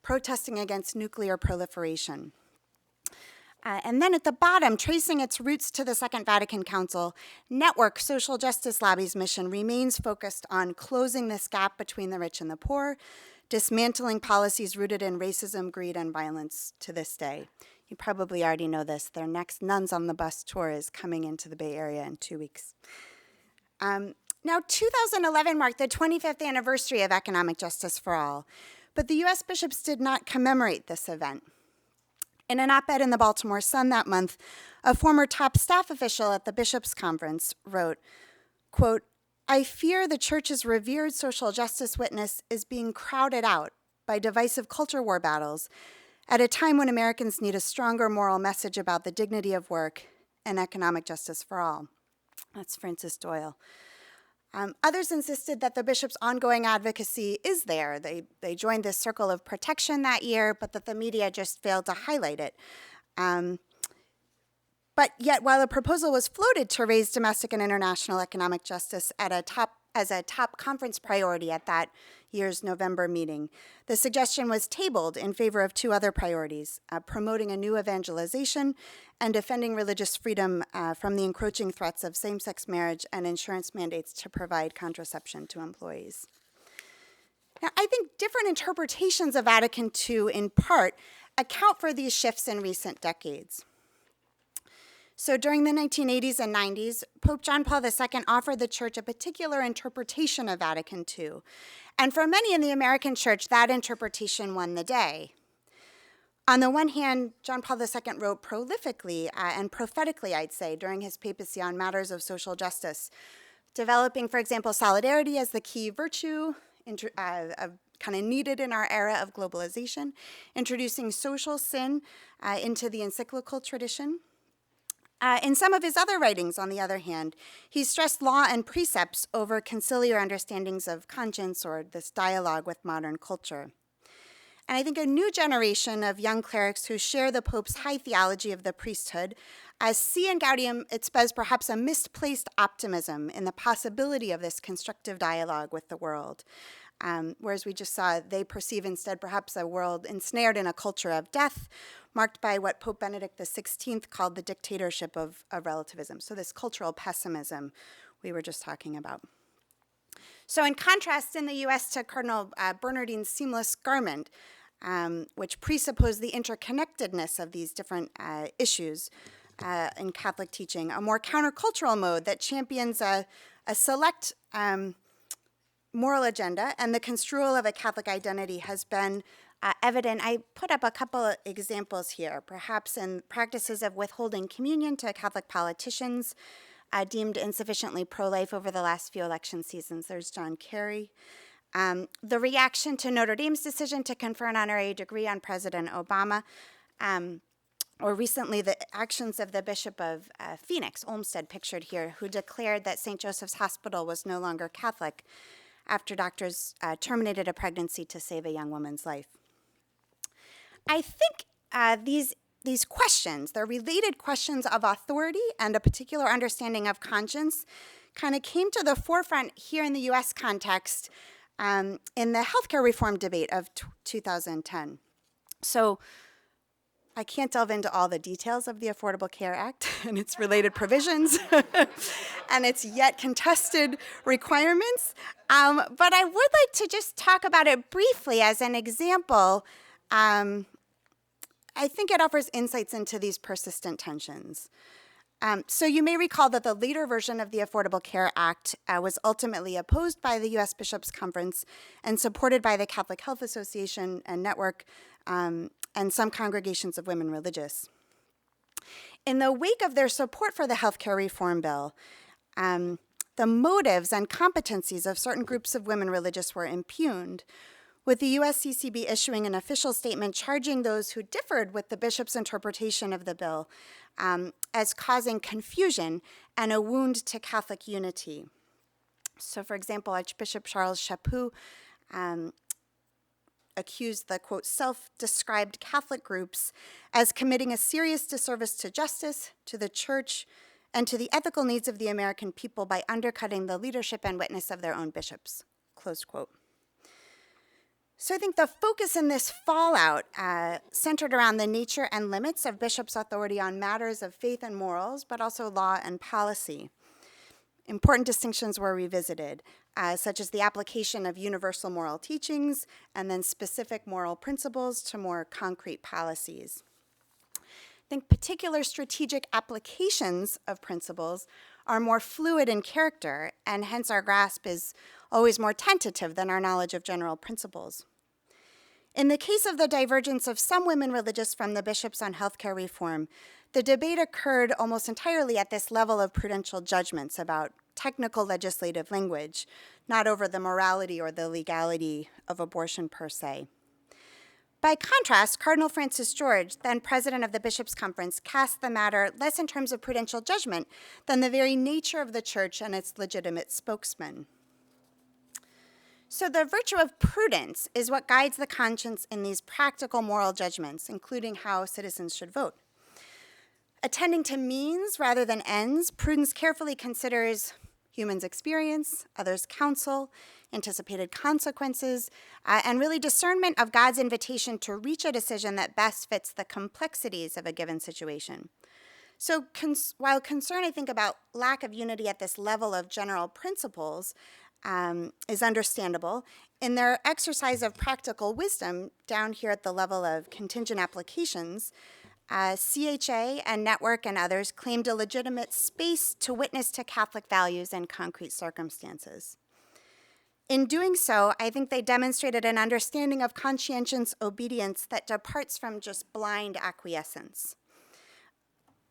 protesting against nuclear proliferation. And then at the bottom, tracing its roots to the Second Vatican Council, Network Social Justice Lobby's mission remains focused on closing this gap between the rich and the poor, dismantling policies rooted in racism, greed, and violence to this day. You probably already know this. Their next Nuns on the Bus tour is coming into the Bay Area in 2 weeks. Now, 2011 marked the 25th anniversary of economic justice for all, but the U.S. bishops did not commemorate this event. In an op-ed in the Baltimore Sun that month, a former top staff official at the Bishops' Conference wrote, quote, "I fear the Church's revered social justice witness is being crowded out by divisive culture war battles at a time when Americans need a stronger moral message about the dignity of work and economic justice for all." That's Francis Doyle. Others insisted that the bishop's ongoing advocacy is there. They joined this circle of protection that year, but that the media just failed to highlight it. But yet, while a proposal was floated to raise domestic and international economic justice as a top conference priority at that year's November meeting, the suggestion was tabled in favor of two other priorities, promoting a new evangelization and defending religious freedom from the encroaching threats of same-sex marriage and insurance mandates to provide contraception to employees. Now, I think different interpretations of Vatican II, in part, account for these shifts in recent decades. So during the 1980s and 90s, Pope John Paul II offered the Church a particular interpretation of Vatican II. And for many in the American Church, that interpretation won the day. On the one hand, John Paul II wrote prolifically and prophetically, I'd say, during his papacy on matters of social justice, developing, for example, solidarity as the key virtue, kind of needed in our era of globalization, introducing social sin into the encyclical tradition, In some of his other writings, on the other hand, he stressed law and precepts over conciliar understandings of conscience or this dialogue with modern culture. And I think a new generation of young clerics who share the Pope's high theology of the priesthood see in Gaudium at Spes perhaps a misplaced optimism in the possibility of this constructive dialogue with the world. Whereas we just saw, they perceive instead perhaps a world ensnared in a culture of death, marked by what Pope Benedict XVI called the dictatorship of relativism. So this cultural pessimism we were just talking about. So in contrast in the US to Cardinal Bernardine's seamless garment, which presupposed the interconnectedness of these different issues in Catholic teaching, a more countercultural mode that champions a select moral agenda and the construal of a Catholic identity has been evident. I put up a couple of examples here, perhaps in practices of withholding communion to Catholic politicians deemed insufficiently pro-life over the last few election seasons. There's John Kerry. The reaction to Notre Dame's decision to confer an honorary degree on President Obama, or recently the actions of the Bishop of Phoenix, Olmsted pictured here, who declared that St. Joseph's Hospital was no longer Catholic after doctors terminated a pregnancy to save a young woman's life. I think these questions, they're related questions of authority and a particular understanding of conscience, kind of came to the forefront here in the US context in the healthcare reform debate of 2010. So I can't delve into all the details of the Affordable Care Act and its related provisions and its yet contested requirements, but I would like to just talk about it briefly as an example. I think it offers insights into these persistent tensions. So you may recall that the later version of the Affordable Care Act was ultimately opposed by the U.S. Bishops' Conference and supported by the Catholic Health Association and Network and some congregations of women religious. In the wake of their support for the healthcare reform bill, the motives and competencies of certain groups of women religious were impugned, with the USCCB issuing an official statement charging those who differed with the bishop's interpretation of the bill as causing confusion and a wound to Catholic unity. So, for example, Archbishop Charles Chaput accused the, quote, self-described Catholic groups as committing a serious disservice to justice, to the church, and to the ethical needs of the American people by undercutting the leadership and witness of their own bishops, close quote. So I think the focus in this fallout centered around the nature and limits of bishops' authority on matters of faith and morals, but also law and policy. Important distinctions were revisited, such as the application of universal moral teachings and then specific moral principles to more concrete policies. I think particular strategic applications of principles are more fluid in character, and hence our grasp is always more tentative than our knowledge of general principles. In the case of the divergence of some women religious from the bishops on healthcare reform, the debate occurred almost entirely at this level of prudential judgments about technical legislative language, not over the morality or the legality of abortion per se. By contrast, Cardinal Francis George, then president of the Bishops' Conference, cast the matter less in terms of prudential judgment than the very nature of the church and its legitimate spokesman. So the virtue of prudence is what guides the conscience in these practical moral judgments, including how citizens should vote. Attending to means rather than ends, prudence carefully considers humans' experience, others' counsel, anticipated consequences, and really discernment of God's invitation to reach a decision that best fits the complexities of a given situation. So while concern, I think, about lack of unity at this level of general principles is understandable, in their exercise of practical wisdom down here at the level of contingent applications, CHA and Network and others claimed a legitimate space to witness to Catholic values in concrete circumstances. In doing so, I think they demonstrated an understanding of conscientious obedience that departs from just blind acquiescence.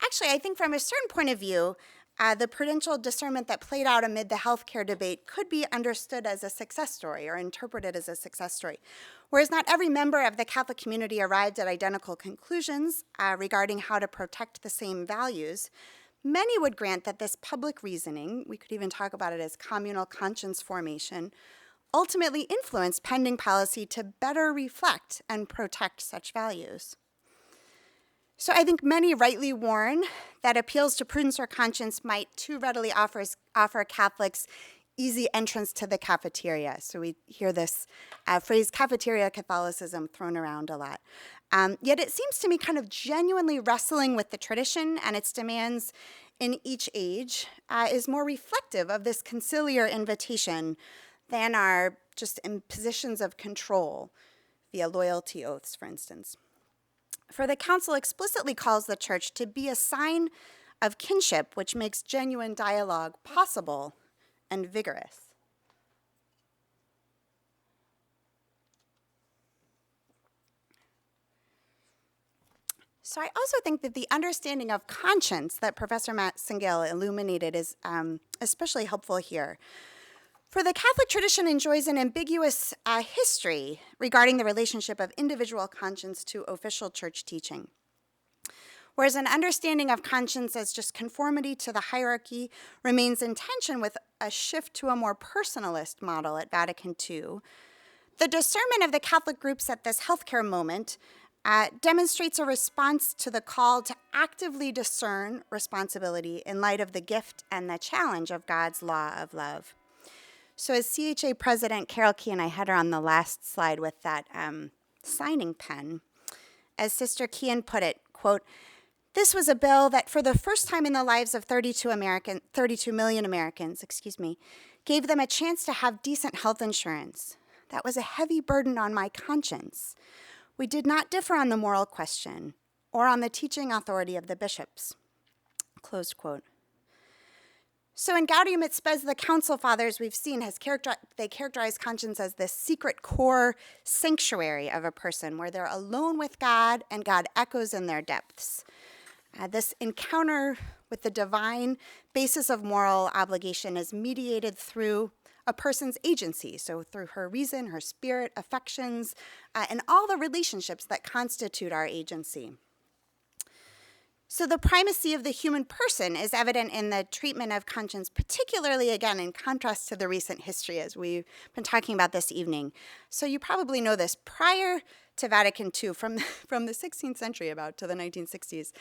Actually, I think from a certain point of view, the prudential discernment that played out amid the healthcare debate could be understood as a success story or interpreted as a success story. Whereas not every member of the Catholic community arrived at identical conclusions regarding how to protect the same values, many would grant that this public reasoning, we could even talk about it as communal conscience formation, ultimately influenced pending policy to better reflect and protect such values. So I think many rightly warn that appeals to prudence or conscience might too readily offer Catholics easy entrance to the cafeteria. So we hear this phrase, cafeteria Catholicism, thrown around a lot. Yet it seems to me kind of genuinely wrestling with the tradition and its demands in each age is more reflective of this conciliar invitation than our just impositions of control via loyalty oaths, for instance. For the Council explicitly calls the Church to be a sign of kinship, which makes genuine dialogue possible and vigorous. So I also think that the understanding of conscience that Professor Massingale illuminated is especially helpful here. For the Catholic tradition enjoys an ambiguous history regarding the relationship of individual conscience to official church teaching. Whereas an understanding of conscience as just conformity to the hierarchy remains in tension with a shift to a more personalist model at Vatican II, the discernment of the Catholic groups at this healthcare moment demonstrates a response to the call to actively discern responsibility in light of the gift and the challenge of God's law of love. So as CHA President Carol Key, and I had her on the last slide with that signing pen, as Sister Kean put it, quote, "This was a bill that for the first time in the lives of 32 million Americans, gave them a chance to have decent health insurance. That was a heavy burden on my conscience. We did not differ on the moral question or on the teaching authority of the bishops." Closed quote. So in Gaudium et Spes, the Council Fathers we've seen they characterize conscience as this secret core sanctuary of a person where they're alone with God and God echoes in their depths. This encounter with the divine basis of moral obligation is mediated through a person's agency, so through her reason, her spirit, affections, and all the relationships that constitute our agency. So the primacy of the human person is evident in the treatment of conscience, particularly, again, in contrast to the recent history as we've been talking about this evening. So you probably know this. Prior to Vatican II, from the 16th century about to the 1960s,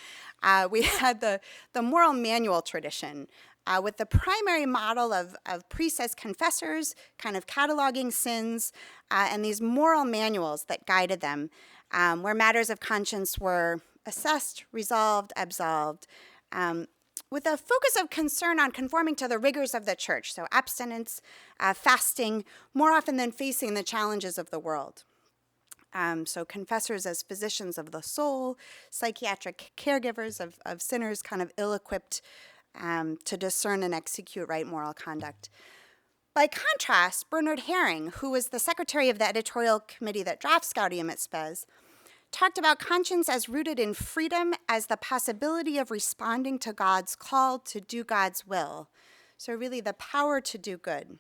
we had the moral manual tradition with the primary model of priests as confessors, kind of cataloging sins, and these moral manuals that guided them, where matters of conscience were assessed, resolved, absolved, with a focus of concern on conforming to the rigors of the church, so abstinence, fasting, more often than facing the challenges of the world. So confessors as physicians of the soul, psychiatric caregivers of sinners kind of ill-equipped to discern and execute right moral conduct. By contrast, Bernard Herring, who was the secretary of the editorial committee that drafts Gaudium et Spes, talked about conscience as rooted in freedom as the possibility of responding to God's call to do God's will. So really the power to do good.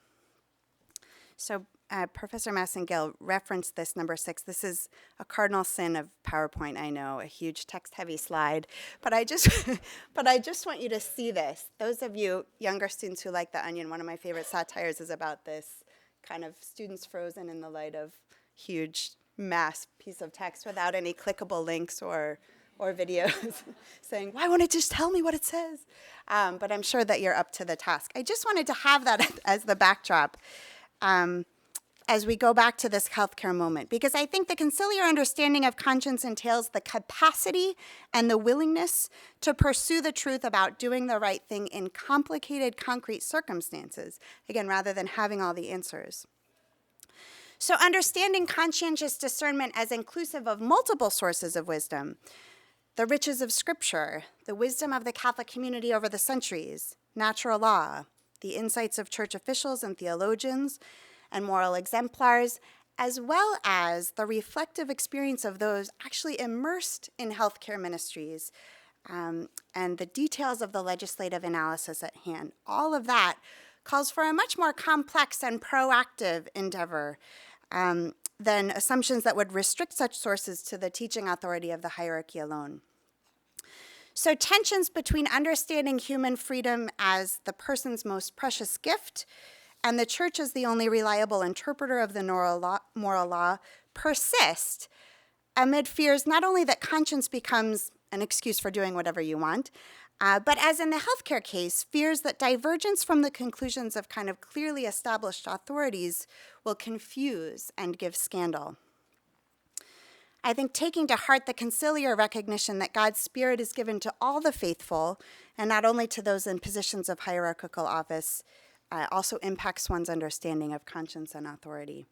So Professor Massingale referenced this, number 6. This is a cardinal sin of PowerPoint, I know, a huge text-heavy slide. But I just want you to see this. Those of you younger students who like The Onion, one of my favorite satires is about this kind of students frozen in the light of huge mass piece of text without any clickable links or videos saying, why won't it just tell me what it says? But I'm sure that you're up to the task. I just wanted to have that as the backdrop as we go back to this healthcare moment, because I think the conciliar understanding of conscience entails the capacity and the willingness to pursue the truth about doing the right thing in complicated, concrete circumstances, again, rather than having all the answers. So understanding conscientious discernment as inclusive of multiple sources of wisdom, the riches of Scripture, the wisdom of the Catholic community over the centuries, natural law, the insights of church officials and theologians, and moral exemplars, as well as the reflective experience of those actually immersed in healthcare ministries, and the details of the legislative analysis at hand. All of that calls for a much more complex and proactive endeavor than assumptions that would restrict such sources to the teaching authority of the hierarchy alone. So tensions between understanding human freedom as the person's most precious gift and the church as the only reliable interpreter of the moral law persist amid fears not only that conscience becomes an excuse for doing whatever you want, but as in the healthcare case, fears that divergence from the conclusions of kind of clearly established authorities will confuse and give scandal. I think taking to heart the conciliar recognition that God's Spirit is given to all the faithful, and not only to those in positions of hierarchical office, also impacts one's understanding of conscience and authority.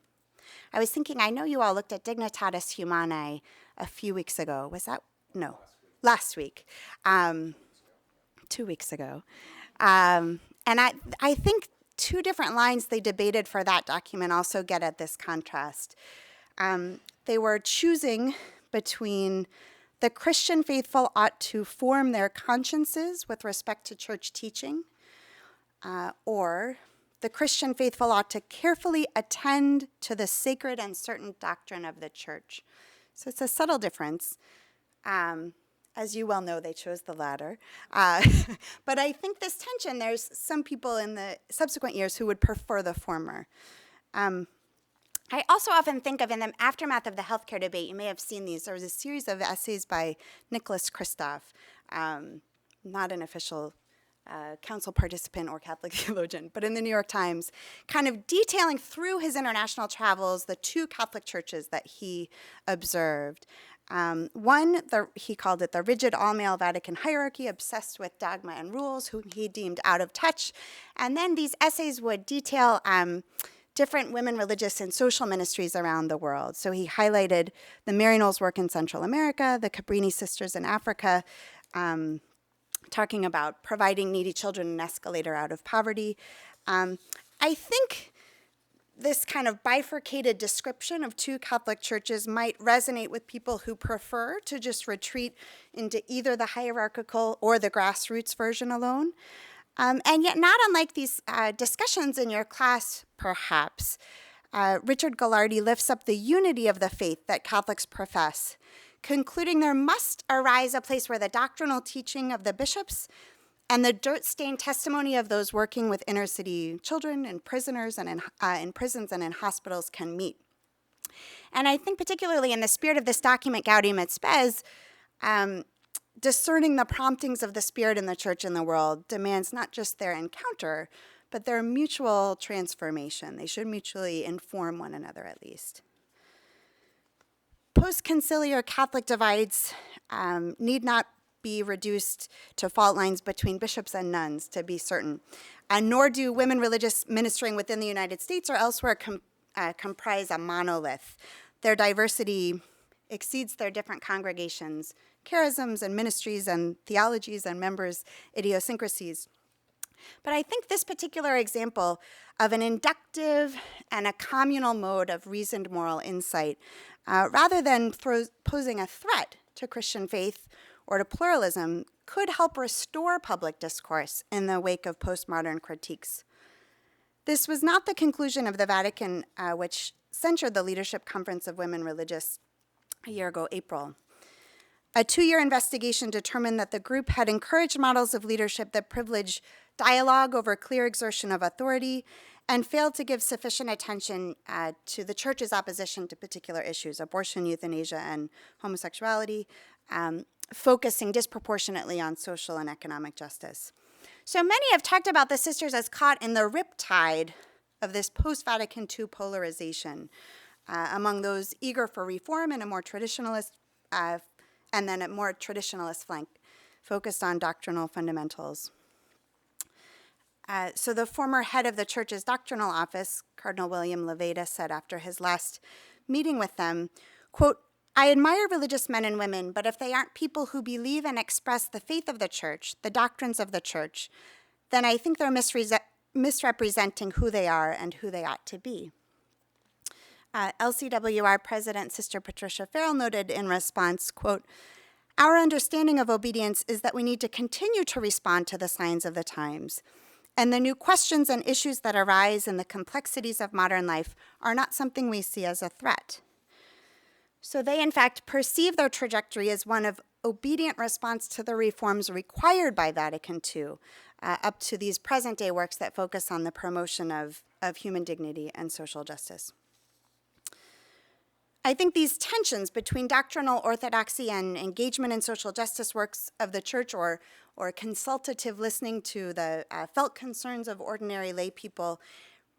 I was thinking, I know you all looked at Dignitatis Humanae a few weeks ago. Was that? No, last week. 2 weeks ago. And I think two different lines they debated for that document also get at this contrast. They were choosing between the Christian faithful ought to form their consciences with respect to church teaching, or the Christian faithful ought to carefully attend to the sacred and certain doctrine of the church. So it's a subtle difference. As you well know, they chose the latter. But I think this tension, there's some people in the subsequent years who would prefer the former. I also often think of, in the aftermath of the healthcare debate, you may have seen these, there was a series of essays by Nicholas Kristof, not an official council participant or Catholic theologian, but in the New York Times, kind of detailing through his international travels the two Catholic churches that he observed. One, he called it the rigid all-male Vatican hierarchy, obsessed with dogma and rules, whom he deemed out of touch. And then these essays would detail different women religious and social ministries around the world. So he highlighted the Mary Knowles' work in Central America, the Cabrini Sisters in Africa, talking about providing needy children an escalator out of poverty. I think this kind of bifurcated description of two Catholic churches might resonate with people who prefer to just retreat into either the hierarchical or the grassroots version alone. And yet, not unlike these discussions in your class, perhaps, Richard Gallardi lifts up the unity of the faith that Catholics profess, concluding there must arise a place where the doctrinal teaching of the bishops and the dirt-stained testimony of those working with inner-city children and prisoners and in prisons and in hospitals can meet. And I think particularly in the spirit of this document, Gaudium et Spes, discerning the promptings of the Spirit in the church and the world demands not just their encounter, but their mutual transformation. They should mutually inform one another, at least. Post-conciliar Catholic divides need not be reduced to fault lines between bishops and nuns, to be certain. Nor do women religious ministering within the United States or elsewhere comprise a monolith. Their diversity exceeds their different congregations, charisms and ministries and theologies and members' idiosyncrasies. But I think this particular example of an inductive and a communal mode of reasoned moral insight, rather than posing a threat to Christian faith or to pluralism, could help restore public discourse in the wake of postmodern critiques. This was not the conclusion of the Vatican, which censured the Leadership Conference of Women Religious a year ago, April. A 2-year investigation determined that the group had encouraged models of leadership that privilege dialogue over clear exertion of authority and failed to give sufficient attention to the church's opposition to particular issues, abortion, euthanasia, and homosexuality, focusing disproportionately on social and economic justice. So many have talked about the sisters as caught in the riptide of this post-Vatican II polarization among those eager for reform and a more traditionalist, and then a more traditionalist flank focused on doctrinal fundamentals. So the former head of the church's doctrinal office, Cardinal William Levada, said after his last meeting with them, quote, "I admire religious men and women, but if they aren't people who believe and express the faith of the church, the doctrines of the church, then I think they're misrepresenting who they are and who they ought to be." LCWR President Sister Patricia Farrell noted in response, quote, Our understanding of obedience is that we need to continue to respond to the signs of the times. And the new questions and issues that arise in the complexities of modern life are not something we see as a threat. So they, in fact, perceive their trajectory as one of obedient response to the reforms required by Vatican II, up to these present-day works that focus on the promotion of human dignity and social justice. I think these tensions between doctrinal orthodoxy and engagement in social justice works of the church, or consultative listening to the felt concerns of ordinary lay people,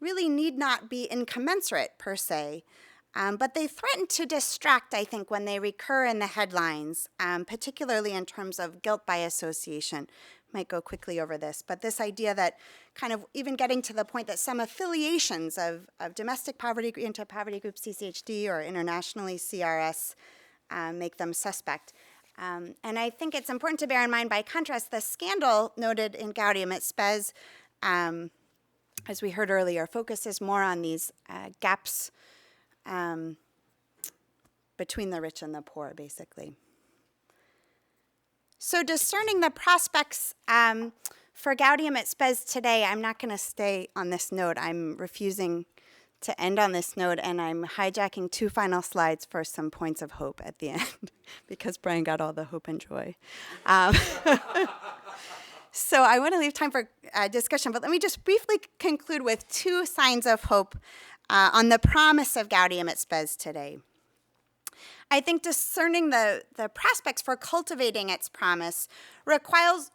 really need not be incommensurate per se, but they threaten to distract, I think, when they recur in the headlines, particularly in terms of guilt by association. Might go quickly over this, but this idea that kind of even getting to the point that some affiliations of domestic poverty, anti-poverty groups, CCHD, or internationally CRS, make them suspect. And I think it's important to bear in mind, by contrast, the scandal noted in Gaudium at Spes, as we heard earlier, focuses more on these gaps between the rich and the poor, basically. So discerning the prospects for Gaudium at Spes today, I'm not going to stay on this note. I'm refusing to end on this note, and I'm hijacking 2 final slides for some points of hope at the end, because Bryan got all the hope and joy. So I want to leave time for discussion, but let me just briefly conclude with 2 signs of hope on the promise of Gaudium at Spes today. I think discerning the prospects for cultivating its promise requires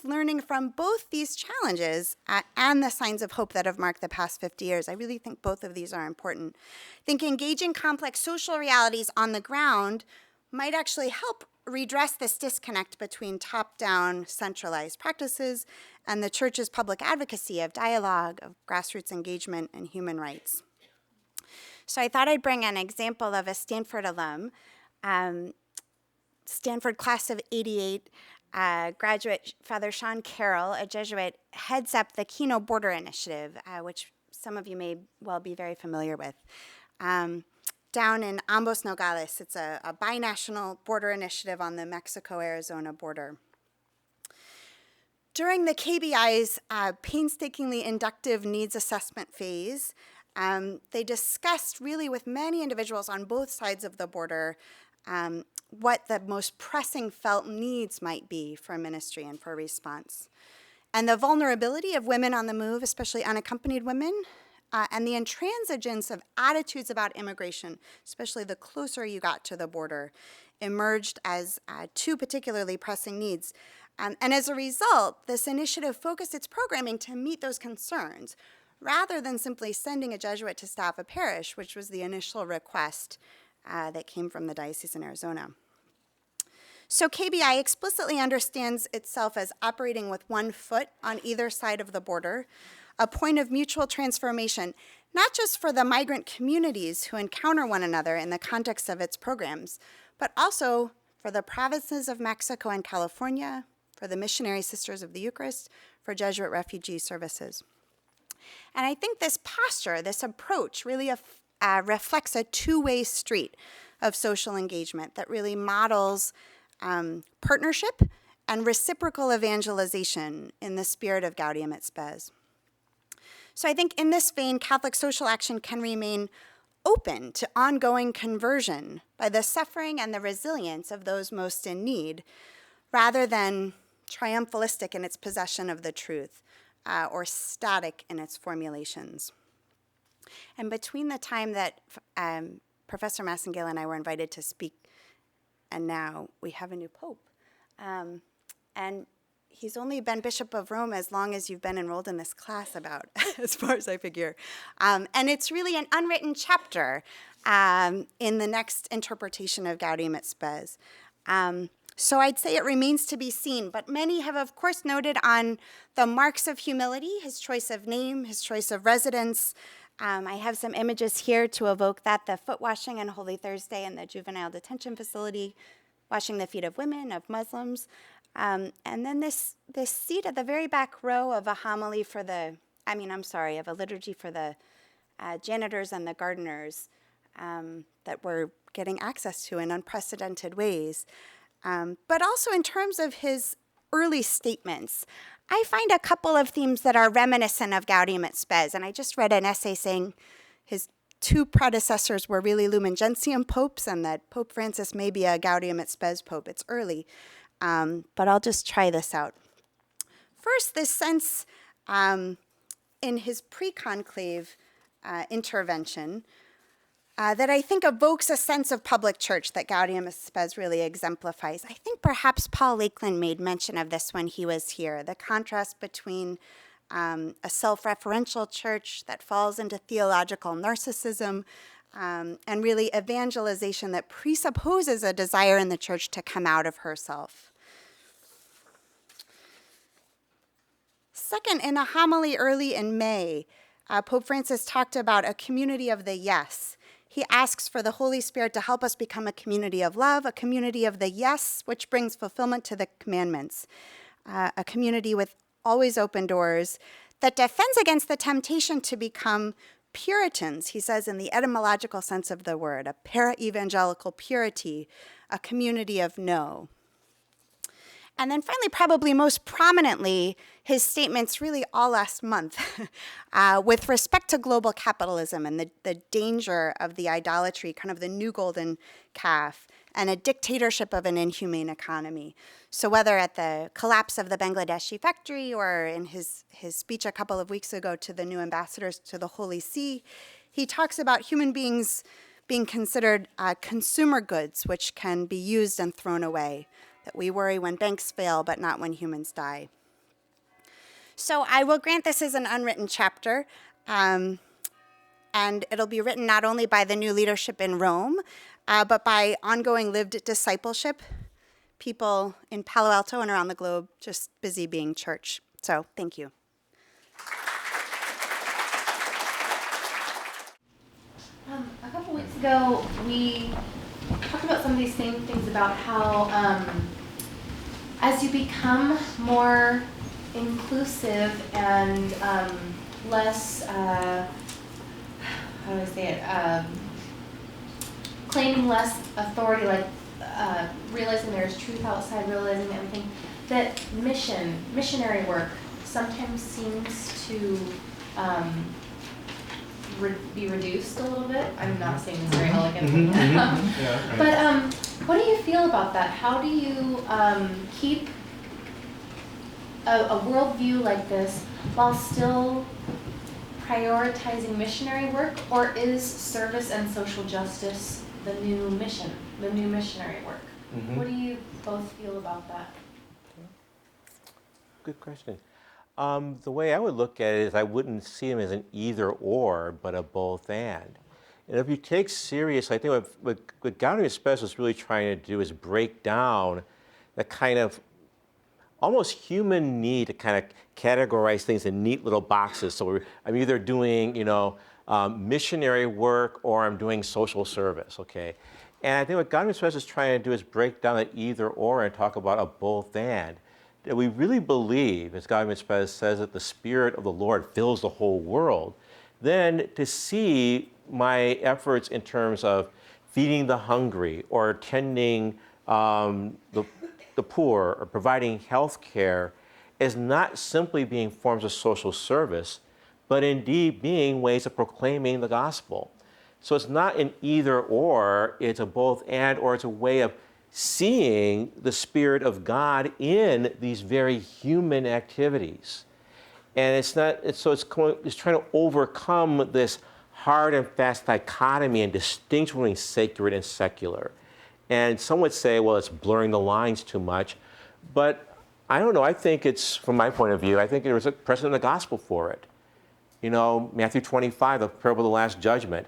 learning from both these challenges and the signs of hope that have marked the past 50 years. I really think both of these are important. I think engaging complex social realities on the ground might actually help redress this disconnect between top-down centralized practices and the church's public advocacy of dialogue, of grassroots engagement, and human rights. So I thought I'd bring an example of a Stanford alum, Stanford class of '88, graduate Father Sean Carroll, a Jesuit, heads up the Kino Border Initiative, which some of you may well be very familiar with. Down in Ambos Nogales, it's a binational border initiative on the Mexico-Arizona border. During the KBI's painstakingly inductive needs assessment phase, they discussed really with many individuals on both sides of the border what the most pressing felt needs might be for ministry and for response. And the vulnerability of women on the move, especially unaccompanied women, and the intransigence of attitudes about immigration, especially the closer you got to the border, emerged as 2 particularly pressing needs. And as a result, this initiative focused its programming to meet those concerns, rather than simply sending a Jesuit to staff a parish, which was the initial request that came from the diocese in Arizona. So KBI explicitly understands itself as operating with 1 foot on either side of the border, a point of mutual transformation, not just for the migrant communities who encounter one another in the context of its programs, but also for the provinces of Mexico and California, for the Missionary Sisters of the Eucharist, for Jesuit refugee services. And I think this posture, this approach, really reflects a 2-way street of social engagement that really models partnership and reciprocal evangelization in the spirit of Gaudium et Spes. So I think in this vein, Catholic social action can remain open to ongoing conversion by the suffering and the resilience of those most in need, rather than triumphalistic in its possession of the truth, or static in its formulations. And between the time that Professor Massingale and I were invited to speak, and now we have a new pope. And he's only been Bishop of Rome as long as you've been enrolled in this class, about, as far as I figure. And it's really an unwritten chapter in the next interpretation of Gaudium et Spes. So I'd say it remains to be seen, but many have, of course, noted on the marks of humility, his choice of name, his choice of residence. I have some images here to evoke that: the foot washing on Holy Thursday in the juvenile detention facility, washing the feet of women, of Muslims. And then this seat at the very back row of a homily for of a liturgy for the janitors and the gardeners that we're getting access to in unprecedented ways. but also in terms of his early statements. I find a couple of themes that are reminiscent of Gaudium et Spes, and I just read an essay saying his two predecessors were really Lumen Gentium popes, and that Pope Francis may be a Gaudium et Spes pope. It's early, but I'll just try this out. First, this sense in his pre-conclave intervention that I think evokes a sense of public church that Gaudium et Spes really exemplifies. I think perhaps Paul Lakeland made mention of this when he was here, the contrast between a self-referential church that falls into theological narcissism and really evangelization that presupposes a desire in the church to come out of herself. Second, in a homily early in May, Pope Francis talked about a community of the yes. He asks for the Holy Spirit to help us become a community of love, a community of the yes, which brings fulfillment to the commandments, a community with always open doors that defends against the temptation to become Puritans, he says in the etymological sense of the word, a para-evangelical purity, a community of no. And then finally, probably most prominently, his statements really all last month with respect to global capitalism and the danger of the idolatry, kind of the new golden calf, and a dictatorship of an inhumane economy. So whether at the collapse of the Bangladeshi factory or in his speech a couple of weeks ago to the new ambassadors to the Holy See, he talks about human beings being considered consumer goods, which can be used and thrown away, that we worry when banks fail, but not when humans die. So I will grant this is an unwritten chapter, and it'll be written not only by the new leadership in Rome, but by ongoing lived discipleship, people in Palo Alto and around the globe just busy being church. So thank you. A couple weeks ago, we talked about some of these same things about how as you become more inclusive and less, how do I say it, claiming less authority, like realizing there's truth outside, realizing everything, that missionary work sometimes seems to be reduced a little bit. I'm not saying this very elegantly. But what do you feel about that? How do you keep a worldview like this while still prioritizing missionary work, or is service and social justice the new mission, the new missionary work? Mm-hmm. What do you both feel about that? Good question. The way I would look at it is I wouldn't see them as an either or, but a both and. And if you take serious, I think what Gaudium et Spes is really trying to do is break down the kind of almost human need to kind of categorize things in neat little boxes. So I'm either doing, missionary work or I'm doing social service, okay? And I think what Gaudium et Spes is trying to do is break down that either or and talk about a both and. That we really believe, as Gaudium et Spes says, that the Spirit of the Lord fills the whole world, then to see my efforts in terms of feeding the hungry or tending the poor or providing health care as not simply being forms of social service, but indeed being ways of proclaiming the gospel. So it's not an either or, it's a both and, or it's a way of seeing the Spirit of God in these very human activities. And it's trying to overcome this hard and fast dichotomy and distinction between sacred and secular. And some would say, well, it's blurring the lines too much. But I don't know, I think it's, from my point of view, I think there was a precedent in the gospel for it. Matthew 25, the parable of the Last Judgment.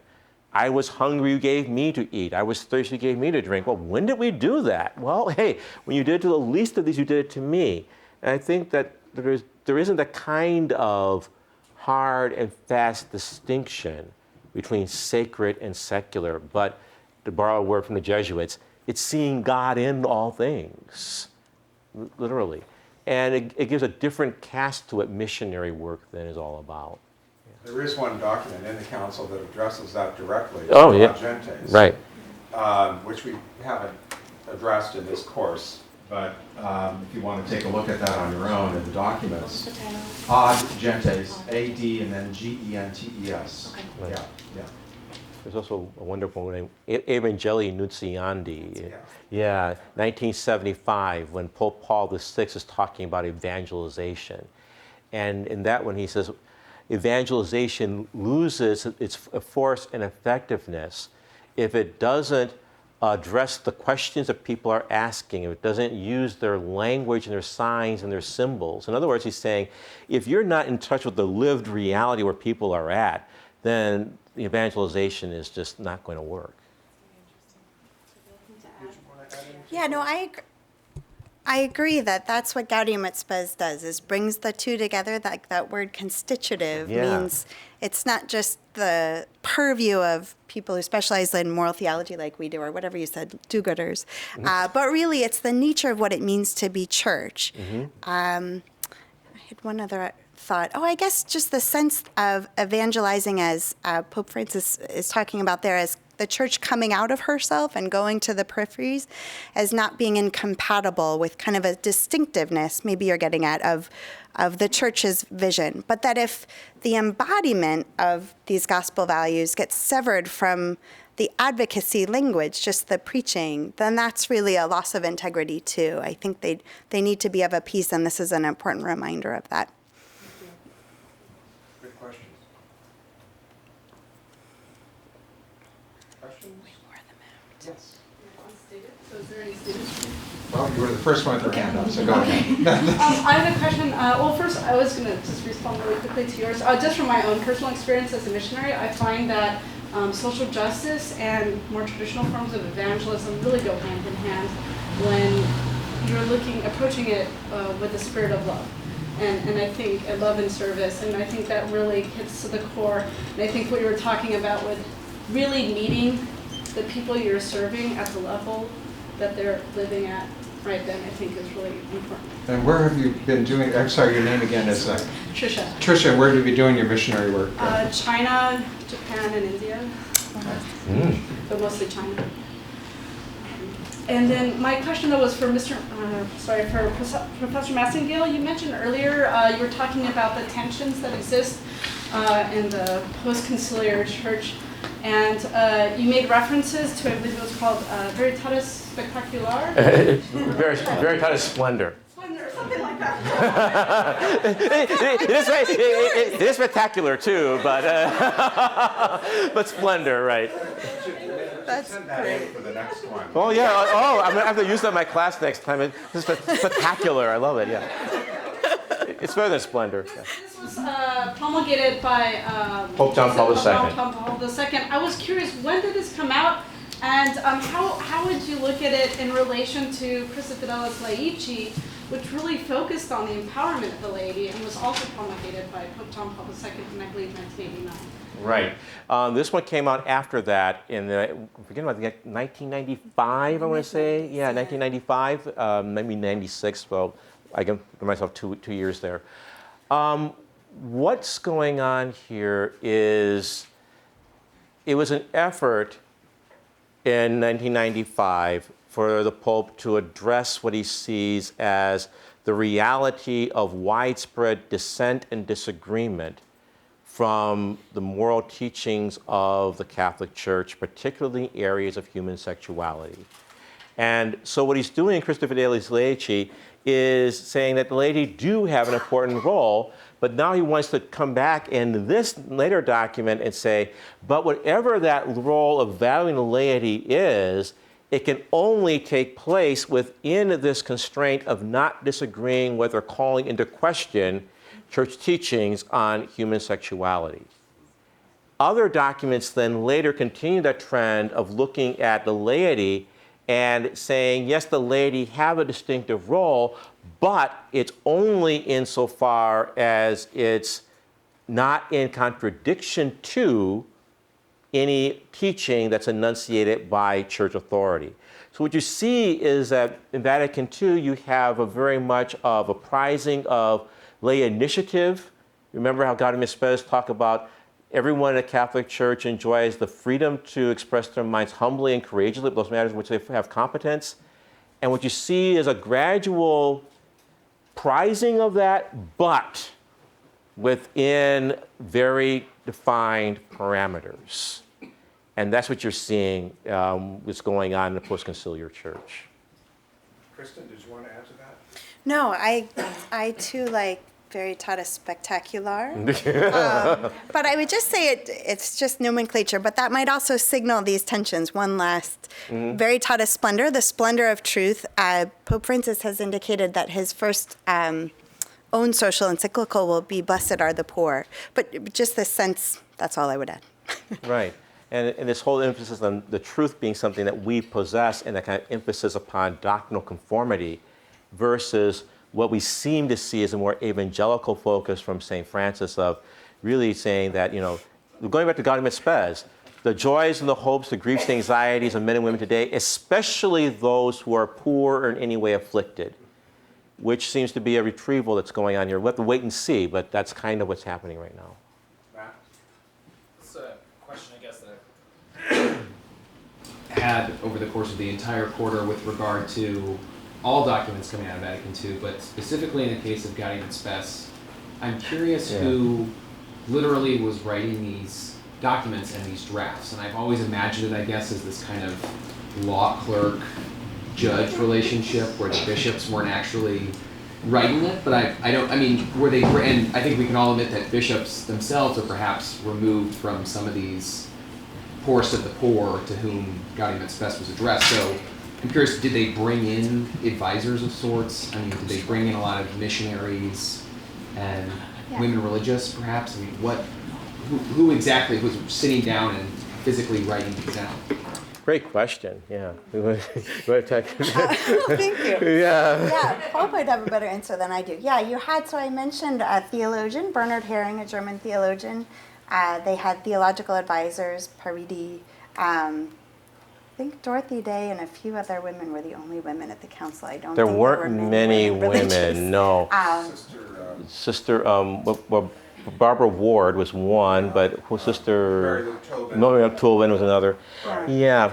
I was hungry, you gave me to eat. I was thirsty, you gave me to drink. Well, when did we do that? Well, hey, when you did it to the least of these, you did it to me. And I think that there isn't a kind of hard and fast distinction between sacred and secular, but to borrow a word from the Jesuits, it's seeing God in all things, literally. And it gives a different cast to what missionary work then is all about. There is one document in the council that addresses that directly. Oh, yeah. Gentes, Right. Which we haven't addressed in this course, but if you want to take a look at that on your own in the documents. What's the title? Ad Gentes, A-D and then G-E-N-T-E-S. Okay. Yeah, yeah. There's also a wonderful name, Evangelii Nuntiandi. Yeah. Yeah, 1975, when Pope Paul VI is talking about evangelization. And in that one, he says, evangelization loses its force and effectiveness if it doesn't address the questions that people are asking, if it doesn't use their language and their signs and their symbols. In other words, he's saying, if you're not in touch with the lived reality where people are at, then the evangelization is just not going to work. Yeah, no, I agree that that's what Gaudium et Spes does, is brings the two together. That word constitutive means it's not just the purview of people who specialize in moral theology like we do, or whatever you said, do-gooders, but really it's the nature of what it means to be church. I had one other thought. Oh, I guess just the sense of evangelizing, as Pope Francis is talking about there, as the church coming out of herself and going to the peripheries, as not being incompatible with kind of a distinctiveness, maybe you're getting at, of the church's vision. But that if the embodiment of these gospel values gets severed from the advocacy language, just the preaching, then that's really a loss of integrity too. I think they need to be of a piece, and this is an important reminder of that. Good questions. Questions? Yes. So is there any students? Well, you were the first one with your hand up, so go ahead. I have a question. Well, first, I was going to just respond really quickly to yours. Just from my own personal experience as a missionary, I find that social justice and more traditional forms of evangelism really go hand in hand when you're approaching it with the spirit of love. And I think love and service, and I think that really hits to the core. And I think what you were talking about with really meeting the people you're serving at the level that they're living at right then, I think is really important. And where have you been doing, I'm sorry, your name again is? Trisha. Trisha, where have you been doing your missionary work? China, Japan, and India, but mostly China. And then my question though was for Professor Massingale. You mentioned earlier you were talking about the tensions that exist in the post-conciliar church, and you made references to, I believe it was called Veritatis Spectacular. Veritatis Splendor. Splendor, something like that. It is spectacular too, but splendor, right? That's Send that in for the next one. Oh yeah. Oh, I'm gonna have to use that in my class next time. It's spectacular. I love it. Yeah. It's better than splendor. Yeah. This was promulgated by Pope John Paul II. Pope John Paul II. I was curious, when did this come out, and how would you look at it in relation to Christa Fidelis Laici, which really focused on the empowerment of the laity and was also promulgated by Pope John Paul II in, I believe, 1989. Right. This one came out after that in the, forget about 1995, I want to say. Yeah, 1995, maybe 96. Well, I give myself two years there. What's going on here is it was an effort in 1995 for the Pope to address what he sees as the reality of widespread dissent and disagreement from the moral teachings of the Catholic Church, particularly in areas of human sexuality. And so what he's doing in Christa Fidelis Laici is saying that the laity do have an important role, but now he wants to come back in this later document and say, but whatever that role of valuing the laity is, it can only take place within this constraint of not disagreeing with or calling into question church teachings on human sexuality. Other documents then later continue that trend of looking at the laity and saying, yes, the laity have a distinctive role, but it's only insofar as it's not in contradiction to any teaching that's enunciated by church authority. So what you see is that in Vatican II, you have a very much of a prizing of lay initiative. Remember how Gaudium et Spes talk about everyone in the Catholic Church enjoys the freedom to express their minds humbly and courageously about those matters in which they have competence. And what you see is a gradual prizing of that, but within very defined parameters. And that's what you're seeing what's going on in the post-conciliar church. Kristin, did you want to add to that? No, I too like Veritatis Spectacular. But I would just say it's just nomenclature, but that might also signal these tensions. One last, Veritatis Splendor, the splendor of truth. Pope Francis has indicated that his first own social encyclical will be Blessed are the poor. But just this sense, that's all I would add. Right. And this whole emphasis on the truth being something that we possess, and that kind of emphasis upon doctrinal conformity versus what we seem to see as a more evangelical focus from St. Francis of really saying that, you know, going back to Gaudium et Spes, the joys and the hopes, the griefs, the anxieties of men and women today, especially those who are poor or in any way afflicted, which seems to be a retrieval that's going on here. We'll have to wait and see, but that's kind of what's happening right now. Matt? It's a question, I guess, that I've had over the course of the entire quarter with regard to all documents coming out of Vatican II, but specifically in the case of Gaudium et Spes, I'm curious who literally was writing these documents and these drafts. And I've always imagined it, I guess, as this kind of law clerk judge relationship where the bishops weren't actually writing it, but I mean, were they, and I think we can all admit that bishops themselves are perhaps removed from some of these poorest of the poor to whom Gaudium et Spes was addressed. So I'm curious, did they bring in advisors of sorts? I mean, did they bring in a lot of missionaries and women religious, perhaps? I mean, who exactly was sitting down and physically writing these down? Great question, yeah. Thank you. Yeah, Paul might have a better answer than I do. Yeah, you had, so I mentioned a theologian, Bernhard Häring, a German theologian. They had theological advisors, Paridi. I think Dorothy Day and a few other women were the only women at the council. I don't There think weren't there were many religious. women, no. Sister, Barbara Ward was one, but Sister Mary Tobin was another. Yeah,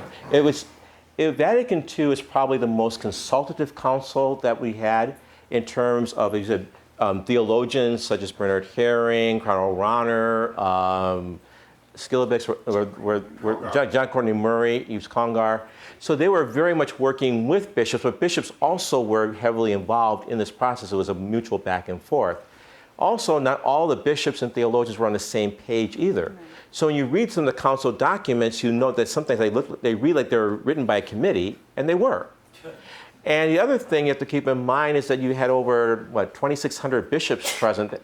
Vatican II is probably the most consultative council that we had in terms of theologians such as Bernhard Häring, Cardinal Rahner, Skilabix, John Courtney Murray, Yves Congar. So they were very much working with bishops, but bishops also were heavily involved in this process. It was a mutual back and forth. Also, not all the bishops and theologians were on the same page either. So when you read some of the council documents, you know that sometimes they read like they were written by a committee, and they were. And the other thing you have to keep in mind is that you had over, 2,600 bishops present,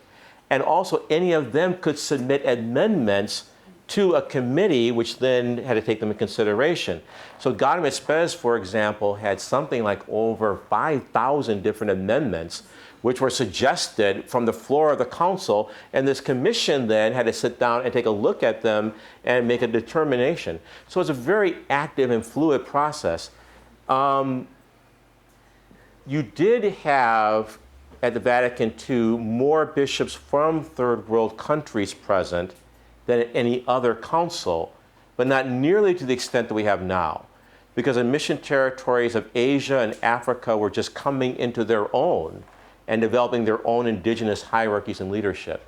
and also any of them could submit amendments to a committee, which then had to take them into consideration. So Gaudium et Spes, for example, had something like over 5,000 different amendments which were suggested from the floor of the council, and this commission then had to sit down and take a look at them and make a determination. So it's a very active and fluid process. You did have, at the Vatican II, more bishops from third world countries present than at any other council, but not nearly to the extent that we have now. Because the mission territories of Asia and Africa were just coming into their own and developing their own indigenous hierarchies and leadership.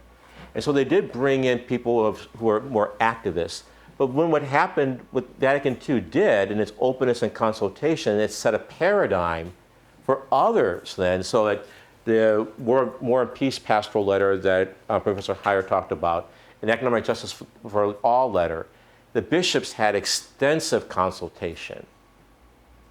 And so they did bring in people who were more activists. But when what happened, what Vatican II did in its openness and consultation, it set a paradigm for others then, so that the War and Peace pastoral letter that Professor Heyer talked about, an economic justice for all letter, the bishops had extensive consultation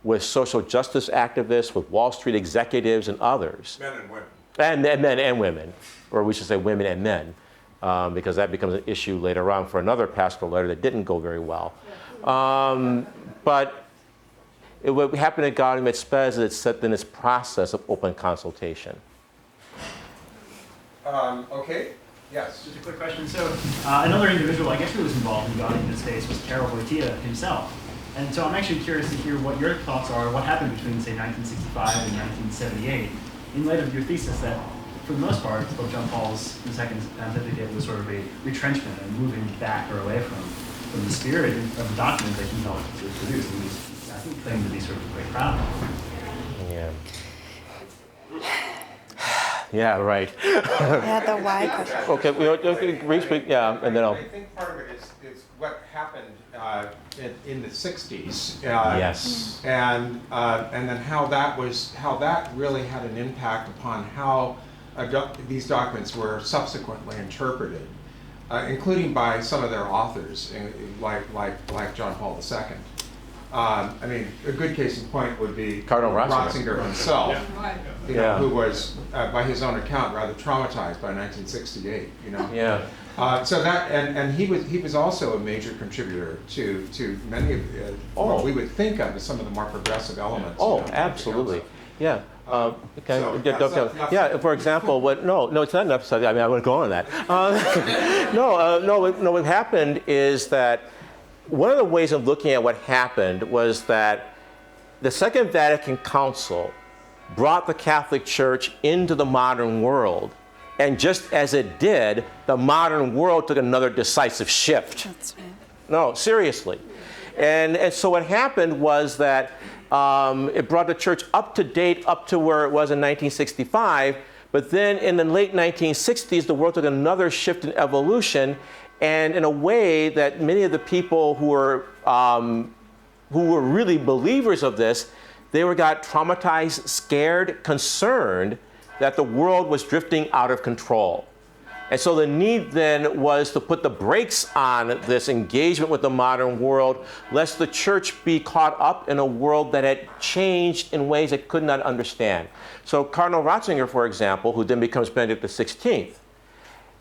with social justice activists, with Wall Street executives and others. Men and women. And men and women, or we should say women and men, because that becomes an issue later on for another pastoral letter that didn't go very well. But what happened at Gaudium et Spes is it set in this process of open consultation. Okay, yes. Just a quick question. So another individual, I guess, who was involved in Gaudium et Spes was Karol Wojtyła himself. And so I'm actually curious to hear what your thoughts are, what happened between, say, 1965 and 1978, in light of your thesis that, for the most part, Pope John Paul II's pontificate was sort of a retrenchment and moving back or away from the spirit of the document that he helped to produce. And he was, I think, claimed to be sort of quite proud of. Yeah. Yeah, right. Yeah, the why question. Okay, yeah, and then I'll. I think part of it is what happened in the 60s. Yes. And then how that really had an impact upon how these documents were subsequently interpreted, including by some of their authors, like John Paul II. I mean, a good case in point would be Cardinal Ratzinger himself, you know, Yeah. who was, by his own account, rather traumatized by 1968. You know. Yeah. So that and he was also a major contributor to many of what we would think of as some of the more progressive elements. Oh, you know, absolutely. Yeah. Okay. So, Yeah, that's okay. enough. Yeah. For example, no, it's not enough study. I mean, I wouldn't go on that. No. What happened is that one of the ways of looking at what happened was that the Second Vatican Council brought the Catholic Church into the modern world. And just as it did, the modern world took another decisive shift. That's right. No, seriously. And so what happened was that it brought the church up to date, up to where it was in 1965. But then in the late 1960s, the world took another shift in evolution. And in a way that many of the people who were really believers of this, they got traumatized, scared, concerned that the world was drifting out of control. And so the need then was to put the brakes on this engagement with the modern world, lest the church be caught up in a world that had changed in ways it could not understand. So Cardinal Ratzinger, for example, who then becomes Benedict XVI,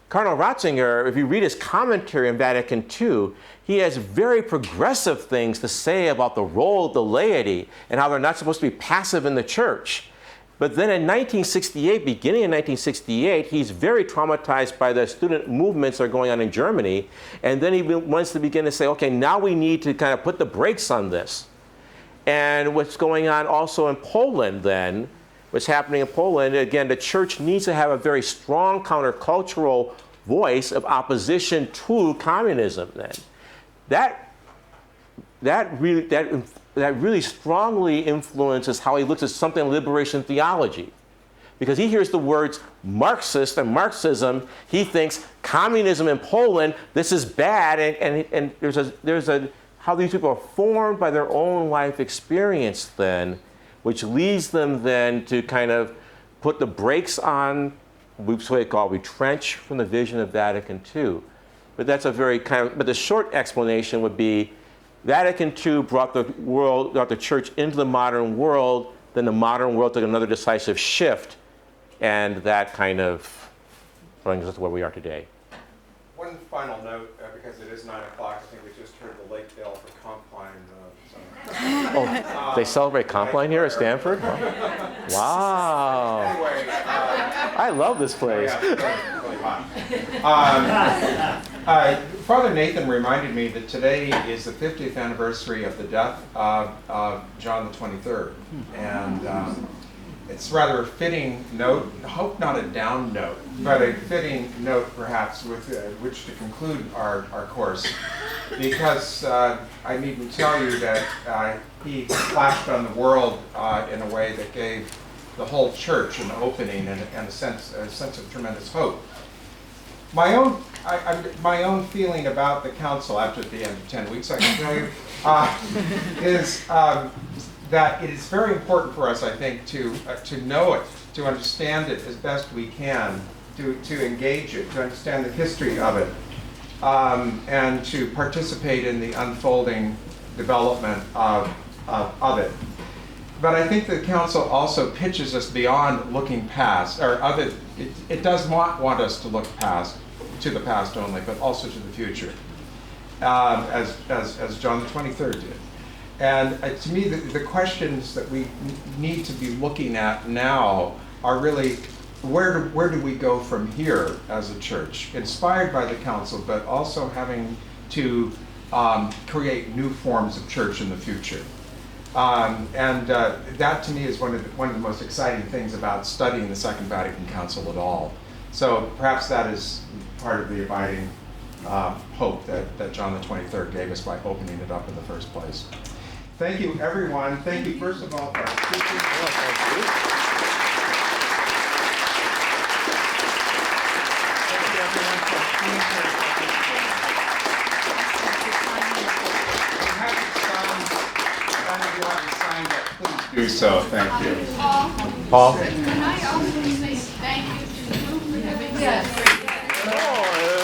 Cardinal Ratzinger, if you read his commentary on Vatican II, he has very progressive things to say about the role of the laity and how they're not supposed to be passive in the church. But then in 1968, beginning in 1968, he's very traumatized by the student movements that are going on in Germany. And then he wants to begin to say, okay, now we need to kind of put the brakes on this. And what's going on also in Poland then, what's happening in Poland, again, the church needs to have a very strong countercultural voice of opposition to communism then. That really strongly influences how he looks at something like liberation theology. Because he hears the words Marxist and Marxism, he thinks communism in Poland, this is bad, and there's a how these people are formed by their own life experience then, which leads them then to kind of put the brakes on, what we call retrench from the vision of Vatican II. But that's a very but the short explanation would be Vatican II brought the church into the modern world, then the modern world took another decisive shift, and that kind of brings us to where we are today. One final note, because it is 9 o'clock, I think we just heard the late bell for Compline. Oh, they celebrate Compline here at Stanford? Wow. Anyway, I love this place. yeah, really hot. Father Nathan reminded me that today is the 50th anniversary of the death of John the 23rd. And it's rather a fitting note, I hope not a down note, but a fitting note perhaps with which to conclude our course. Because I needn't tell you that he flashed on the world in a way that gave the whole church an opening and a sense of tremendous hope. My own feeling about the council after the end of 10 weeks, I can tell you, is that it is very important for us, I think, to know it, to understand it as best we can, to engage it, to understand the history of it, and to participate in the unfolding development of it. But I think the council also pitches us beyond looking past, or it does not want us to look past, to the past only, but also to the future, as John the 23rd did. And to me, the questions that we need to be looking at now are really, where do we go from here as a church, inspired by the council, but also having to create new forms of church in the future. That to me is one of the most exciting things about studying the Second Vatican Council at all. So perhaps that is part of the abiding hope that John the 23rd gave us by opening it up in the first place. Thank you, everyone. Thank you, first of all, for our speakers. Thank you, everyone, for coming here. If you haven't signed that, please do so. Thank you. Paul? Can I also say thank you to you for having Yes. this great Oh,